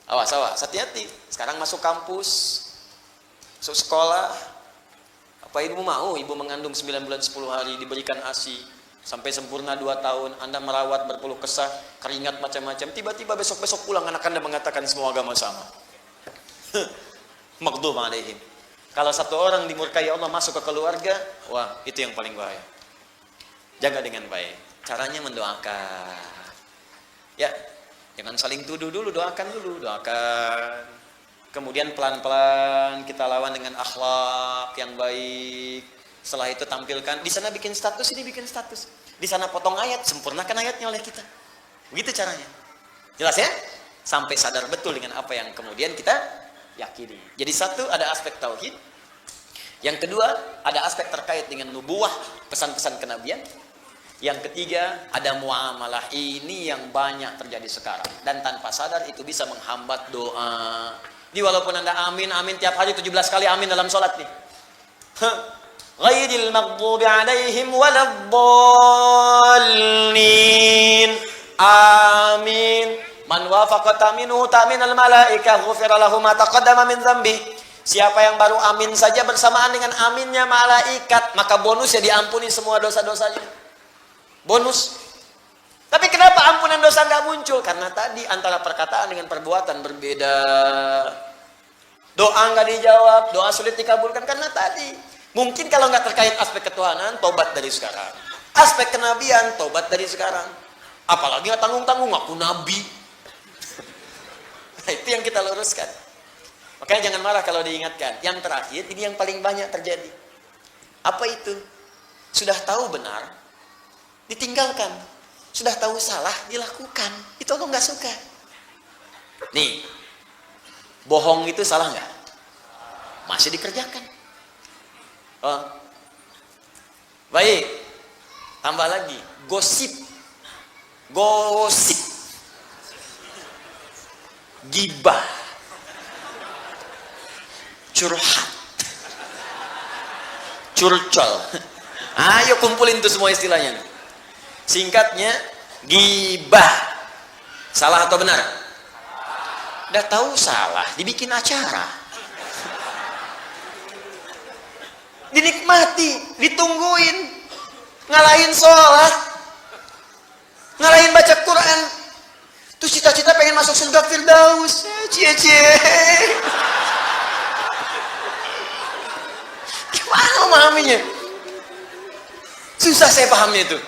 Awas, hati-hati. Sekarang masuk kampus, masuk sekolah. Apa ibu mau? Ibu mengandung 9 bulan 10 hari, diberikan ASI, sampai sempurna 2 tahun. Anda merawat, berpeluh kesah, keringat macam-macam. Tiba-tiba besok-besok pulang anak Anda mengatakan semua agama sama. Maghdub alaihim. Kalau satu orang dimurkai Allah masuk ke keluarga, wah, itu yang paling bahaya. Jaga dengan baik. Caranya mendoakan. Ya, jangan saling tuduh dulu, doakan. Kemudian pelan-pelan kita lawan dengan akhlak yang baik. Setelah itu tampilkan, di sana bikin status, ini bikin status. Di sana potong ayat, sempurnakan ayatnya oleh kita. Begitu caranya. Jelas ya? Sampai sadar betul dengan apa yang kemudian kita yakini. Jadi satu, ada aspek tauhid. Yang kedua, ada aspek terkait dengan nubuwah, pesan-pesan kenabian. Yang ketiga, ada muamalah. Ini yang banyak terjadi sekarang. Dan tanpa sadar itu bisa menghambat doa. Jadi walaupun Anda amin tiap hari 17 kali amin dalam sholat nih. Ghairil maghdubi alaihim waladdallin. Amin. Man wafaqa ta'minuhu ta'minal malaikah ghufira lahu ma taqaddama min dzambi. Siapa yang baru amin saja bersamaan dengan aminnya malaikat, maka bonusnya diampuni semua dosa-dosanya. Bonus. Tapi kenapa ampunan dosa nggak muncul? Karena tadi antara perkataan dengan perbuatan berbeda. Doa nggak dijawab, doa sulit dikabulkan karena tadi. Mungkin kalau nggak terkait aspek ketuhanan, tobat dari sekarang. Aspek kenabian, tobat dari sekarang. Apalagi nggak tanggung-tanggung, aku nabi. Nah, itu yang kita luruskan. Makanya jangan marah kalau diingatkan. Yang terakhir, ini yang paling banyak terjadi. Apa itu? Sudah tahu benar, ditinggalkan. Sudah tahu salah, dilakukan. Itu Allah nggak suka. Nih, bohong itu salah nggak? Masih dikerjakan. Oh. Baik. Tambah lagi, gosip. Gosip. Gibah. Curhat. Curcol. Ayo kumpulin tuh semua istilahnya. Singkatnya, gibah. Salah atau benar? Udah tahu salah, dibikin acara. Dinikmati, ditungguin. Ngalahin sholat. Ngalahin baca Quran. Tuh cita-cita pengen masuk surga Firdaus. Cie-cie. Gimana memahaminya? Susah saya pahamnya itu.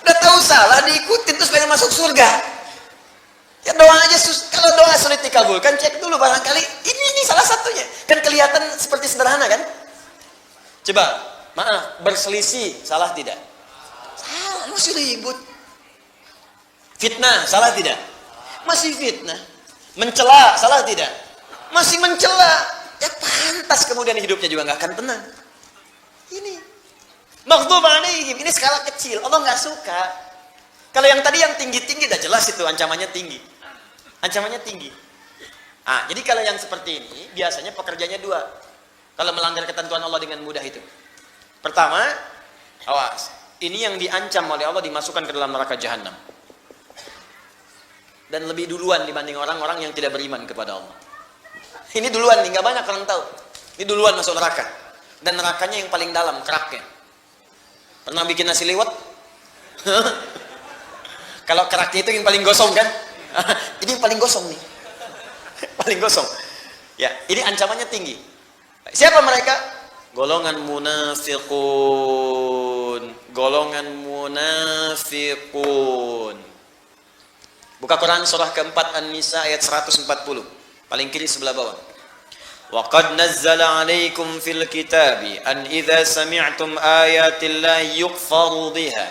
Udah tahu salah, diikutin terus pengen masuk surga. Ya doa aja, kalau doa sulit dikabulkan, cek dulu barangkali ini salah satunya. Kan kelihatan seperti sederhana kan? Coba, maaf, berselisih, salah tidak? Salah, masih ribut. Fitnah, salah tidak? Masih fitnah. Mencela, salah tidak? Masih mencela. Ya pantas kemudian hidupnya juga nggak akan tenang. Ini. Maghdub alaihim, ini skala kecil, Allah nggak suka. Kalau yang tadi yang tinggi-tinggi udah jelas itu ancamannya tinggi. Ancamannya tinggi. Ah, jadi kalau yang seperti ini biasanya pekerjaannya dua. Kalau melanggar ketentuan Allah dengan mudah itu. Pertama, awas. Ini yang diancam oleh Allah dimasukkan ke dalam neraka jahanam. Dan lebih duluan dibanding orang-orang yang tidak beriman kepada Allah. Ini duluan nih, nggak banyak orang tahu. Ini duluan masuk neraka. Dan nerakanya yang paling dalam, keraknya. Pernah bikin nasi liwet? Kalau keraknya itu yang paling gosong kan? Ini yang paling gosong nih. Paling gosong. Ya, ini ancamannya tinggi. Siapa mereka? Golongan munafiqun. Golongan munafiqun. Buka Quran surah keempat An-Nisa ayat 140. Paling kiri sebelah bawah. وَقَدْ نَزَّلَ عَلَيْكُمْ فِي الْكِتَابِ أَنْ إِذَا سَمِعْتُمْ آيَاتِ اللَّهِ يُكْفَرُ بِهَا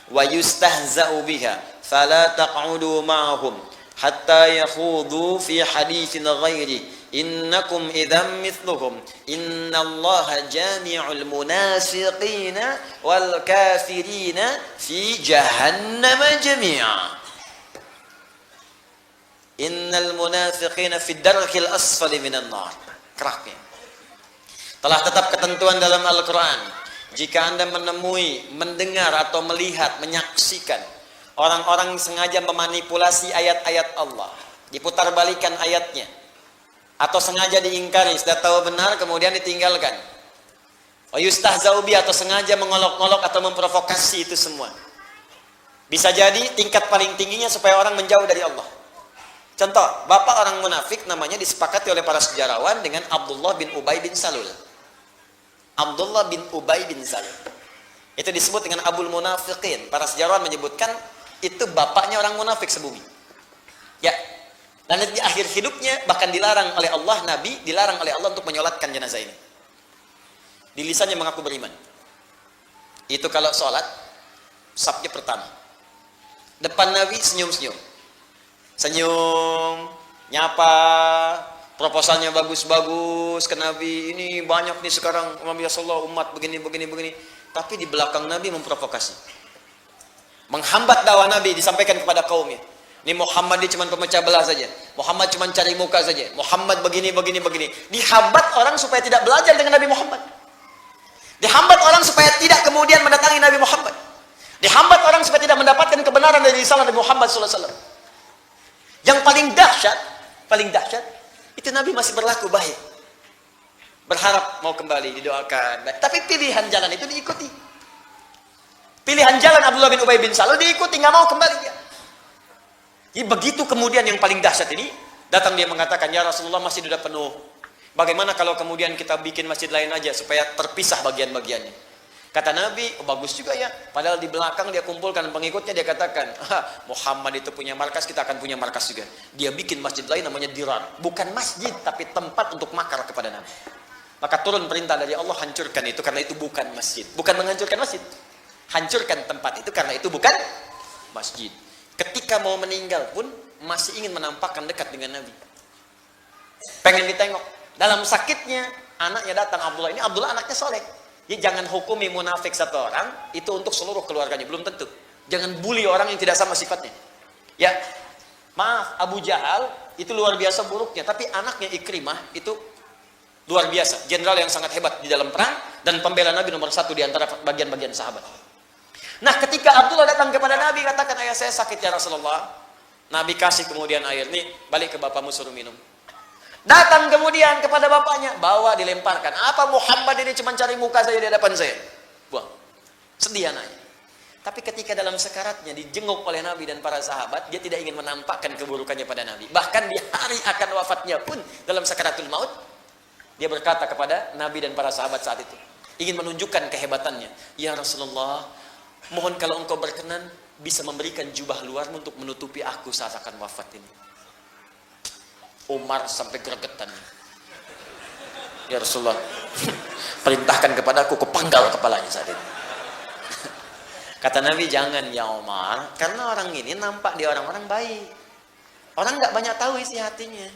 وَيُسْتَهْزَأُ بِهَا فَلَا تَقْعُدُوا مَعَهُمْ حَتَّى يَخُوضُوا فِي حَدِيثٍ غَيْرِهِ إِنَّكُمْ إِذًا مِثْلُهُمْ إِنَّ اللَّهَ جَامِعُ الْمُنَافِقِينَ وَالْكَافِرِينَ فِي جَهَنَّمَ جَمِيعًا Innal munafiqina fid darkil asfali minan nar. Keraknya. Telah tetap ketentuan dalam Al-Quran. Jika Anda menemui, mendengar atau melihat, menyaksikan orang-orang sengaja memanipulasi ayat-ayat Allah, diputar balikan ayatnya, atau sengaja diingkari, sudah tahu benar kemudian ditinggalkan. Wa yustahza'u bi, atau sengaja mengolok-olok atau memprovokasi, itu semua. Bisa jadi tingkat paling tingginya supaya orang menjauh dari Allah. Contoh, bapak orang munafik namanya disepakati oleh para sejarawan dengan Abdullah bin Ubay bin Salul. Abdullah bin Ubay bin Salul. Itu disebut dengan Abul Munafiqin. Para sejarawan menyebutkan itu bapaknya orang munafik sebumi. Ya. Dan di akhir hidupnya bahkan dilarang oleh Allah, Nabi dilarang oleh Allah untuk menyolatkan jenazah ini. Di lisannya mengaku beriman. Itu kalau sholat, safnya pertama. Depan Nabi senyum-senyum. Senyum, nyapa, proposalnya bagus-bagus ke Nabi. Ini banyak nih sekarang, ya Allah, umat begini. Tapi di belakang Nabi memprovokasi. Menghambat dakwah Nabi disampaikan kepada kaumnya. Ini Muhammad dia cuma pemecah belah saja. Muhammad cuma cari muka saja. Muhammad begini. Dihambat orang supaya tidak belajar dengan Nabi Muhammad. Dihambat orang supaya tidak kemudian mendatangi Nabi Muhammad. Dihambat orang supaya tidak mendapatkan kebenaran dari risalah Nabi Muhammad SAW. Yang paling dahsyat, itu Nabi masih berlaku baik. berharap mau kembali, didoakan. Tapi pilihan jalan itu diikuti. Pilihan jalan Abdullah bin Ubay bin Salul diikuti, nggak mau kembali dia. Jadi begitu kemudian yang paling dahsyat ini, datang dia mengatakan, ya Rasulullah masjid sudah penuh. Bagaimana kalau kemudian kita bikin masjid lain aja supaya terpisah bagian-bagiannya? Kata Nabi, oh bagus juga ya. Padahal di belakang dia kumpulkan pengikutnya, dia katakan, Muhammad itu punya markas, kita akan punya markas juga. Dia bikin masjid lain namanya Dirar. Bukan masjid, tapi tempat untuk makar kepada Nabi. Maka turun perintah dari Allah, hancurkan itu karena itu bukan masjid. Bukan menghancurkan masjid. Hancurkan tempat itu karena itu bukan masjid. Ketika mau meninggal pun masih ingin menampakkan dekat dengan Nabi. Pengen ditengok. Dalam sakitnya, anaknya datang, Abdullah. Ini Abdullah anaknya soleh. Jadi jangan hukumi munafik satu orang, itu untuk seluruh keluarganya. Belum tentu. Jangan bully orang yang tidak sama sifatnya. Ya, maaf, Abu Jahal itu luar biasa buruknya. Tapi anaknya Ikrimah itu luar biasa. Jenderal yang sangat hebat di dalam perang. Dan pembela Nabi nomor 1 di antara bagian-bagian sahabat. Nah, ketika Abdullah datang kepada Nabi, katakan, ayah saya sakit ya Rasulullah. Nabi kasih kemudian air. Nih, balik ke bapakmu suruh minum. Datang kemudian kepada bapaknya, bawa dilemparkan. Apa Muhammad ini cuma cari muka saja di hadapan saya? Buang. Sedih anaknya. Tapi ketika dalam sekaratnya dijenguk oleh Nabi dan para sahabat, dia tidak ingin menampakkan keburukannya pada Nabi. Bahkan di hari akan wafatnya pun dalam sakaratul maut, dia berkata kepada Nabi dan para sahabat saat itu, ingin menunjukkan kehebatannya. Ya Rasulullah, mohon kalau engkau berkenan bisa memberikan jubah luarmu untuk menutupi aku saat akan wafat ini. Umar sampai gregetan. Ya Rasulullah, perintahkan kepadaku, kupanggal kepalanya saat itu. Kata Nabi, jangan ya Umar, karena orang ini nampak di orang-orang baik. Orang nggak banyak tahu isi hatinya.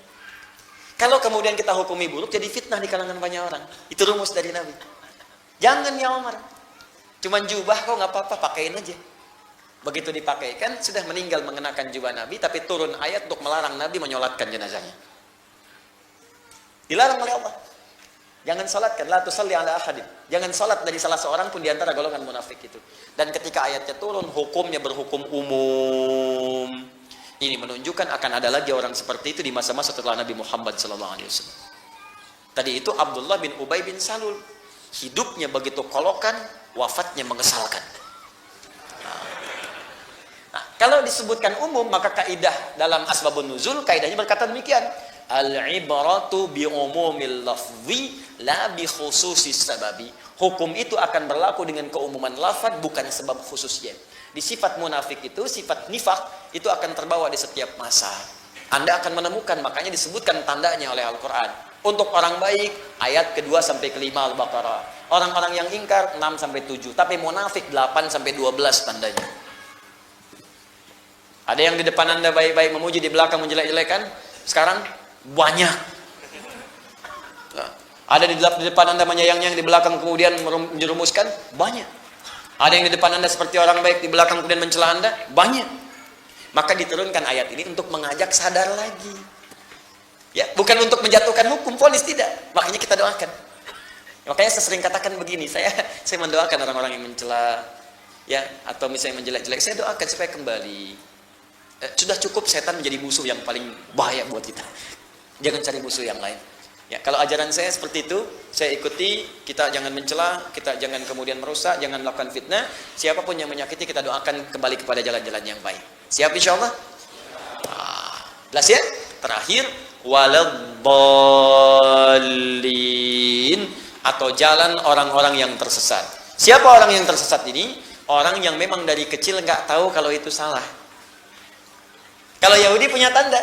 Kalau kemudian kita hukumi buruk, jadi fitnah di kalangan banyak orang. Itu rumus dari Nabi. Jangan ya Umar, cuman jubah kok nggak apa-apa, pakein aja. Begitu dipakaikan, sudah meninggal mengenakan jubah Nabi, tapi turun ayat untuk melarang Nabi menyolatkan jenazahnya. Dilarang oleh Allah. Jangan salatkan, la tusalli ala ahadin. Jangan salat dari salah seorang pun di antara golongan munafik itu. Dan ketika ayatnya turun, hukumnya berhukum umum. Ini menunjukkan akan ada lagi orang seperti itu di masa-masa setelah Nabi Muhammad SAW. Tadi itu Abdullah bin Ubay bin Salul. Hidupnya begitu kolokan, wafatnya mengesalkan. Nah, kalau disebutkan umum, maka kaidah dalam asbabun nuzul, kaidahnya berkata demikian. Al-ibratu bi umumil lafzi la bi khususis sababi. Hukum itu akan berlaku dengan keumuman lafaz, bukan sebab khususnya. Di sifat munafik itu, sifat nifak, itu akan terbawa di setiap masa. Anda akan menemukan, makanya disebutkan tandanya oleh Al-Quran. Untuk orang baik, ayat ke-2 sampai ke-5 Al-Baqarah. Orang-orang yang ingkar, 6 sampai 7. Tapi munafik, 8 sampai 12 tandanya. Ada yang di depan Anda baik-baik memuji, di belakang menjelek-jelekan. Sekarang banyak. Ada di depan Anda menyayang-nyayang, di belakang kemudian menjerumuskan. Banyak. Ada yang di depan Anda seperti orang baik, di belakang kemudian mencela Anda. Banyak. Maka diturunkan ayat ini untuk mengajak sadar lagi. Ya, bukan untuk menjatuhkan hukum, vonis, tidak. Makanya kita doakan. Makanya saya sering katakan begini, saya mendoakan orang-orang yang mencela, ya, atau misalnya menjelek-jelek, saya doakan supaya kembali. Sudah cukup setan menjadi musuh yang paling bahaya buat kita. Jangan cari musuh yang lain. Ya, kalau ajaran saya seperti itu, saya ikuti. Kita jangan mencela, kita jangan kemudian merusak, jangan melakukan fitnah. Siapapun yang menyakiti, kita doakan kembali kepada jalan-jalan yang baik. Siap insyaallah? Jelas ya? Terakhir, waladdallin, atau jalan orang-orang yang tersesat. Siapa orang yang tersesat ini? Orang yang memang dari kecil nggak tahu kalau itu salah. Kalau Yahudi punya tanda.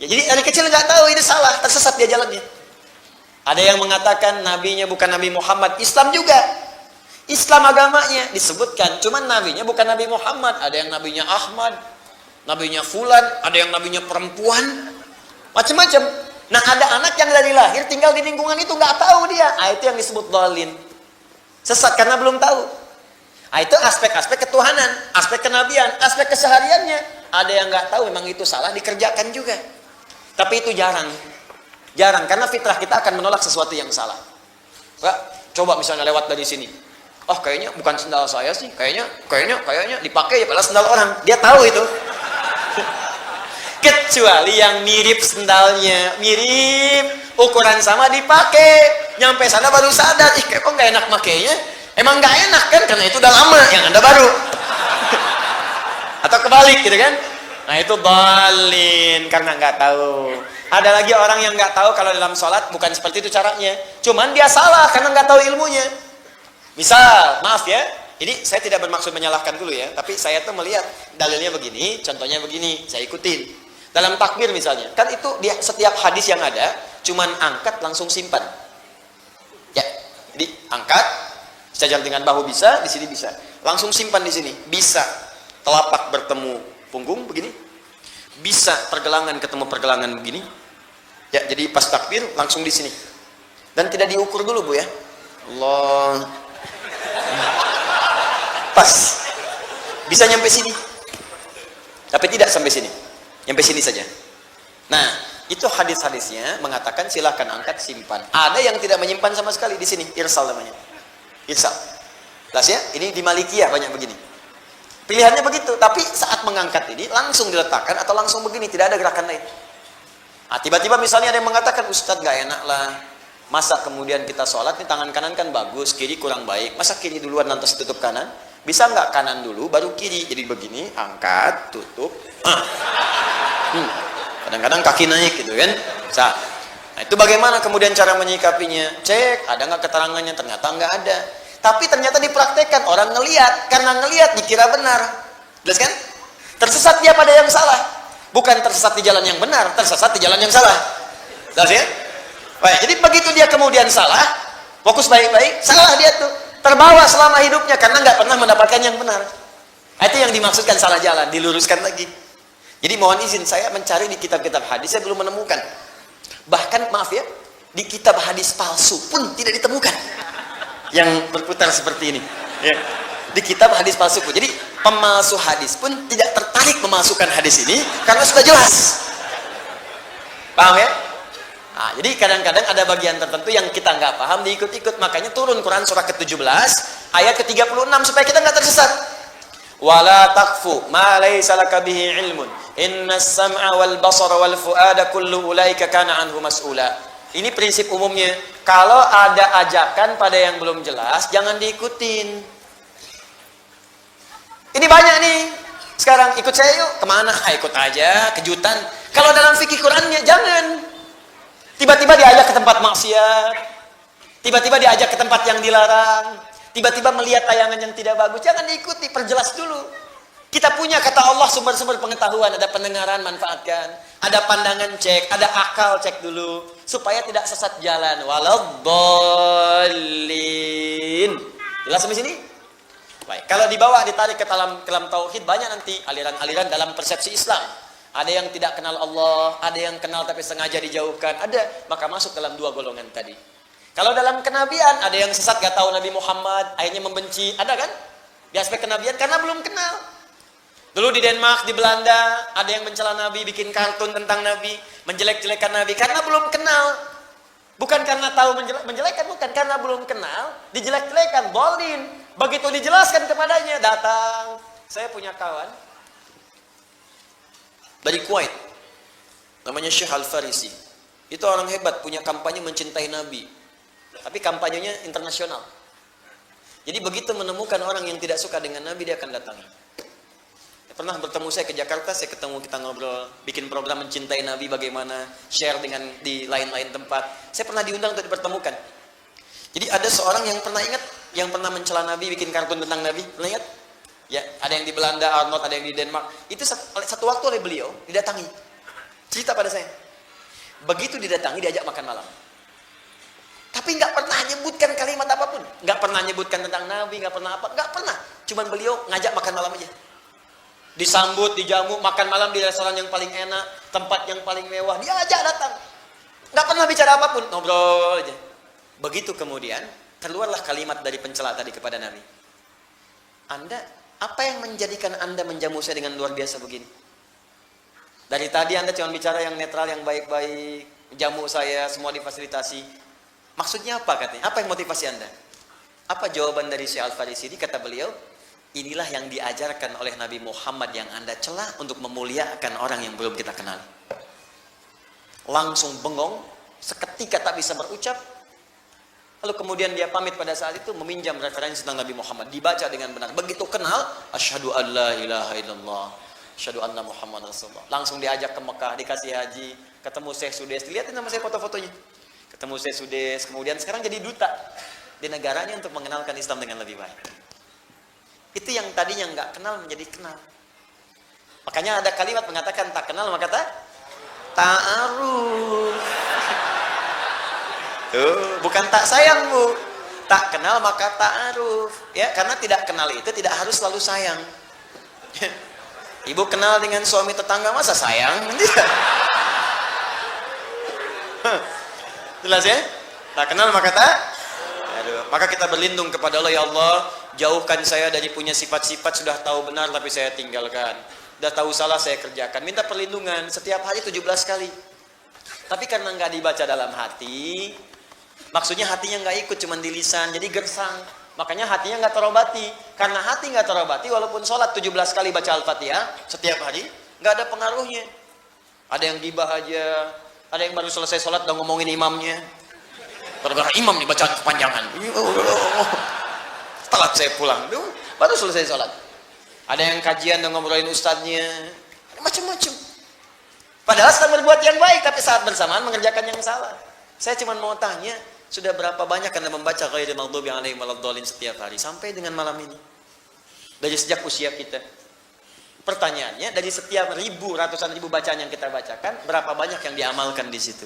Ya, jadi dari kecil nggak tahu itu salah, tersesat dia jalannya. Ada yang mengatakan nabinya bukan Nabi Muhammad, Islam juga. Islam agamanya disebutkan, cuman nabinya bukan Nabi Muhammad. Ada yang nabinya Ahmad, nabinya Fulan, ada yang nabinya perempuan, macam-macam. Nah, ada anak yang dari lahir tinggal di lingkungan itu nggak tahu dia. Itu yang disebut dhalin. Sesat karena belum tahu. Itu aspek-aspek ketuhanan, aspek kenabian, aspek kesehariannya. Ada yang nggak tahu memang itu salah, dikerjakan juga. Tapi itu jarang. Jarang, karena fitrah kita akan menolak sesuatu yang salah. Pak, coba misalnya lewat dari sini. Oh, kayaknya bukan sendal saya sih. Kayaknya dipakai ya padahal sendal orang. Dia tahu itu. Kecuali yang mirip sendalnya, mirip. ukuran sama dipakai. Nyampe sana baru sadar, ih kok nggak enak makainya. Emang nggak enak kan, karena itu udah lama, yang Anda baru. Atau kebalik gitu kan. Nah itu dalin, karena nggak tahu. Ada lagi orang yang nggak tahu kalau dalam sholat bukan seperti itu caranya. Cuman dia salah karena nggak tahu ilmunya. Misal, maaf ya, ini saya tidak bermaksud menyalahkan dulu ya, tapi saya tuh melihat dalilnya begini, contohnya begini, saya ikutin. Dalam takbir misalnya, kan itu di setiap hadis yang ada, cuman angkat langsung simpan. Ya, jadi angkat, sejajar dengan bahu bisa, di sini bisa. Langsung simpan di sini, bisa telapak bertemu punggung begini, bisa pergelangan ketemu pergelangan begini. Ya, jadi pas takbir langsung di sini. Dan tidak diukur dulu Bu ya. Allah. Pas. Bisa nyampe sini. Tapi tidak sampai sini. Nyampe sini saja. Nah, itu hadis-hadisnya mengatakan silakan angkat simpan. Ada yang tidak menyimpan sama sekali di sini, irsal namanya. Irsal. Jelas ya? Ini di Malikiyah banyak begini. Pilihannya begitu, tapi saat mengangkat ini langsung diletakkan atau langsung begini, tidak ada gerakan lain. Nah, tiba-tiba misalnya ada yang mengatakan, Ustadz gak enak lah, masa kemudian kita sholat, nih tangan kanan kan bagus, kiri kurang baik, masa kiri duluan lantas tutup kanan? Bisa nggak kanan dulu, baru kiri, jadi begini, angkat, tutup. Kadang-kadang kaki naik gitu kan. Nah, itu bagaimana kemudian cara menyikapinya? Cek, ada nggak keterangannya? Ternyata nggak ada. Tapi ternyata dipraktekkan, orang ngelihat, karena ngelihat dikira benar. Jelas kan? Tersesat dia pada yang salah. Bukan tersesat di jalan yang benar, tersesat di jalan yang salah. Jelas ya? Baik, jadi begitu dia kemudian salah, fokus baik-baik, salah dia tuh. Terbawa selama hidupnya karena nggak pernah mendapatkan yang benar. Itu yang dimaksudkan salah jalan, diluruskan lagi. Jadi mohon izin, saya mencari di kitab-kitab hadis, saya belum menemukan. Bahkan maaf ya, di kitab hadis palsu pun tidak ditemukan yang berputar seperti ini. Ya. Di kitab hadis palsu pun. Jadi pemalsu hadis pun tidak tertarik memasukkan hadis ini karena sudah jelas. Paham ya? Nah, jadi kadang-kadang ada bagian tertentu yang kita nggak paham diikut-ikut. Makanya turun Quran surah ke-17 ayat ke-36 supaya kita nggak tersesat. Wala taqfu ma laysa laka bihi ilmun innas sam'a wal basara wal fuada kullu ulaika kana anhu mas'ula. Ini prinsip umumnya. Kalau ada ajakan pada yang belum jelas, jangan diikutin. Ini banyak nih. Sekarang ikut saya yuk. Kemana? Ikut aja. Kejutan. Kalau dalam fikih Qurannya, jangan. Tiba-tiba diajak ke tempat maksiat. Tiba-tiba diajak ke tempat yang dilarang. Tiba-tiba melihat tayangan yang tidak bagus. Jangan diikuti. Perjelas dulu. Kita punya kata Allah sumber-sumber pengetahuan. Ada pendengaran, manfaatkan. Ada pandangan, cek. Ada akal, cek dulu. Supaya tidak sesat jalan. Waladhdallin. Jelas sampai sini? Baik. Kalau dibawa ditarik ke dalam tauhid, banyak nanti aliran-aliran dalam persepsi Islam. Ada yang tidak kenal Allah, ada yang kenal tapi sengaja dijauhkan, ada, maka masuk dalam dua golongan tadi. Kalau dalam kenabian, ada yang sesat gak tahu Nabi Muhammad, akhirnya membenci, ada kan? Di aspek kenabian karena belum kenal. Dulu di Denmark, di Belanda, ada yang mencela Nabi, bikin kartun tentang Nabi, menjelek-jelekan Nabi karena belum kenal. Bukan karena tahu menjelekkan, bukan karena belum kenal, dijelek-jelekan, bolin. Begitu dijelaskan kepadanya, datang. Saya punya kawan dari Kuwait, namanya Syekh Al-Farisi. Itu orang hebat, punya kampanye mencintai Nabi. Tapi kampanyenya internasional. Jadi begitu menemukan orang yang tidak suka dengan Nabi, dia akan datangi. Pernah bertemu saya ke Jakarta, saya ketemu, kita ngobrol, bikin program mencintai Nabi, bagaimana share dengan di lain-lain tempat. Saya pernah diundang untuk dipertemukan. Jadi ada seorang yang pernah ingat, yang pernah mencela Nabi, bikin kartun tentang Nabi, pernah ingat? Ya, ada yang di Belanda, Arnold, ada yang di Denmark. Itu satu waktu oleh beliau didatangi. Cerita pada saya. Begitu didatangi, diajak makan malam. Tapi nggak pernah nyebutkan kalimat apapun, nggak pernah nyebutkan tentang Nabi, nggak pernah apa, nggak pernah. Cuman beliau ngajak makan malam aja. Disambut, dijamu, makan malam di restoran yang paling enak, tempat yang paling mewah, dia ajak datang. Nggak pernah bicara apapun, ngobrol aja. Begitu kemudian, keluarlah kalimat dari pencela tadi kepada Nabi. Anda, apa yang menjadikan Anda menjamu saya dengan luar biasa begini? Dari tadi Anda cuma bicara yang netral, yang baik-baik, jamu saya, semua difasilitasi. Maksudnya apa katanya? Apa yang motivasi Anda? Apa jawaban dari Syekh Al-Farisi ini? Kata beliau, inilah yang diajarkan oleh Nabi Muhammad yang Anda celah untuk memuliakan orang yang belum kita kenal. Langsung bengong, seketika tak bisa berucap. Lalu kemudian dia pamit pada saat itu meminjam referensi tentang Nabi Muhammad, dibaca dengan benar. Begitu kenal, asyhadu an la ilaha illallah, asyhadu anna Muhammad Rasulullah. Langsung diajak ke Mekah, dikasih haji, ketemu Syekh Sudes. Lihatin nama saya foto-fotonya. Ketemu Syekh Sudes, kemudian sekarang jadi duta di negaranya untuk mengenalkan Islam dengan lebih baik. Itu yang tadinya nggak kenal menjadi kenal. Makanya ada kalimat mengatakan tak kenal maka ta'aruf. Tuh, bukan tak sayang, Bu. Tak kenal maka ta'aruf. Ya, karena tidak kenal itu tidak harus selalu sayang. Ibu kenal dengan suami tetangga masa sayang? Jelas ya? Tak kenal maka maka kita berlindung kepada Allah. Ya Allah, jauhkan saya dari punya sifat-sifat sudah tahu benar tapi saya tinggalkan. Sudah tahu salah saya kerjakan. Minta perlindungan setiap hari 17 kali. Tapi karena nggak dibaca dalam hati, maksudnya hatinya nggak ikut, cuman di lisan, jadi gersang. Makanya hatinya nggak terobati. Karena hati nggak terobati, walaupun sholat 17 kali baca Al-Fatihah setiap hari, nggak ada pengaruhnya. Ada yang gibah aja, ada yang baru selesai sholat udah ngomongin imamnya. Gara-gara imam nih bacaan kepanjangan. Setelah saya pulang, baru selesai sholat. Ada yang kajian udah ngobrolin ustadznya, macam-macam. Padahal sedang berbuat yang baik, tapi saat bersamaan mengerjakan yang salah. Saya cuma mau tanya, sudah berapa banyak Anda membaca ghairil maghdubi 'alaihim waladdallin setiap hari sampai dengan malam ini? Dari sejak usia kita. Pertanyaannya, dari setiap ratusan ribu bacaan yang kita bacakan, berapa banyak yang diamalkan di situ?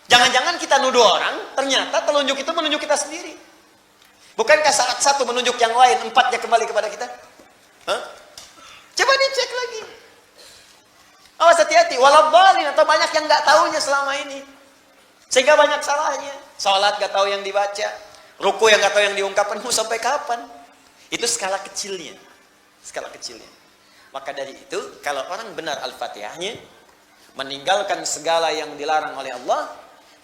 Jangan-jangan kita nuduh orang, ternyata telunjuk itu menunjuk kita sendiri. Bukankah saat satu menunjuk yang lain, empatnya kembali kepada kita? Hah? Coba dicek lagi. Awas hati-hati, waladdallin, atau banyak yang nggak tahunya selama ini. Sehingga banyak salahnya. Salat nggak tahu yang dibaca, ruku yang nggak tahu yang diungkapkan, mau sampai kapan? Itu skala kecilnya. Skala kecilnya. Maka dari itu, kalau orang benar Al-Fatihahnya, meninggalkan segala yang dilarang oleh Allah,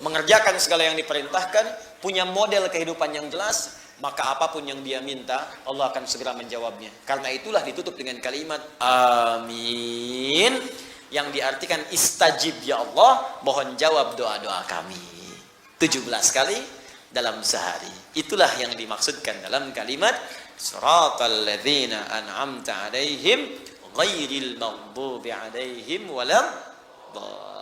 mengerjakan segala yang diperintahkan, punya model kehidupan yang jelas, maka apapun yang dia minta, Allah akan segera menjawabnya. Karena itulah ditutup dengan kalimat amin, yang diartikan istajib ya Allah, mohon jawab doa-doa kami. 17 kali dalam sehari. Itulah yang dimaksudkan dalam kalimat siratal ladzina an'amta 'alaihim ghairil maghdubi 'alaihim waladdallin.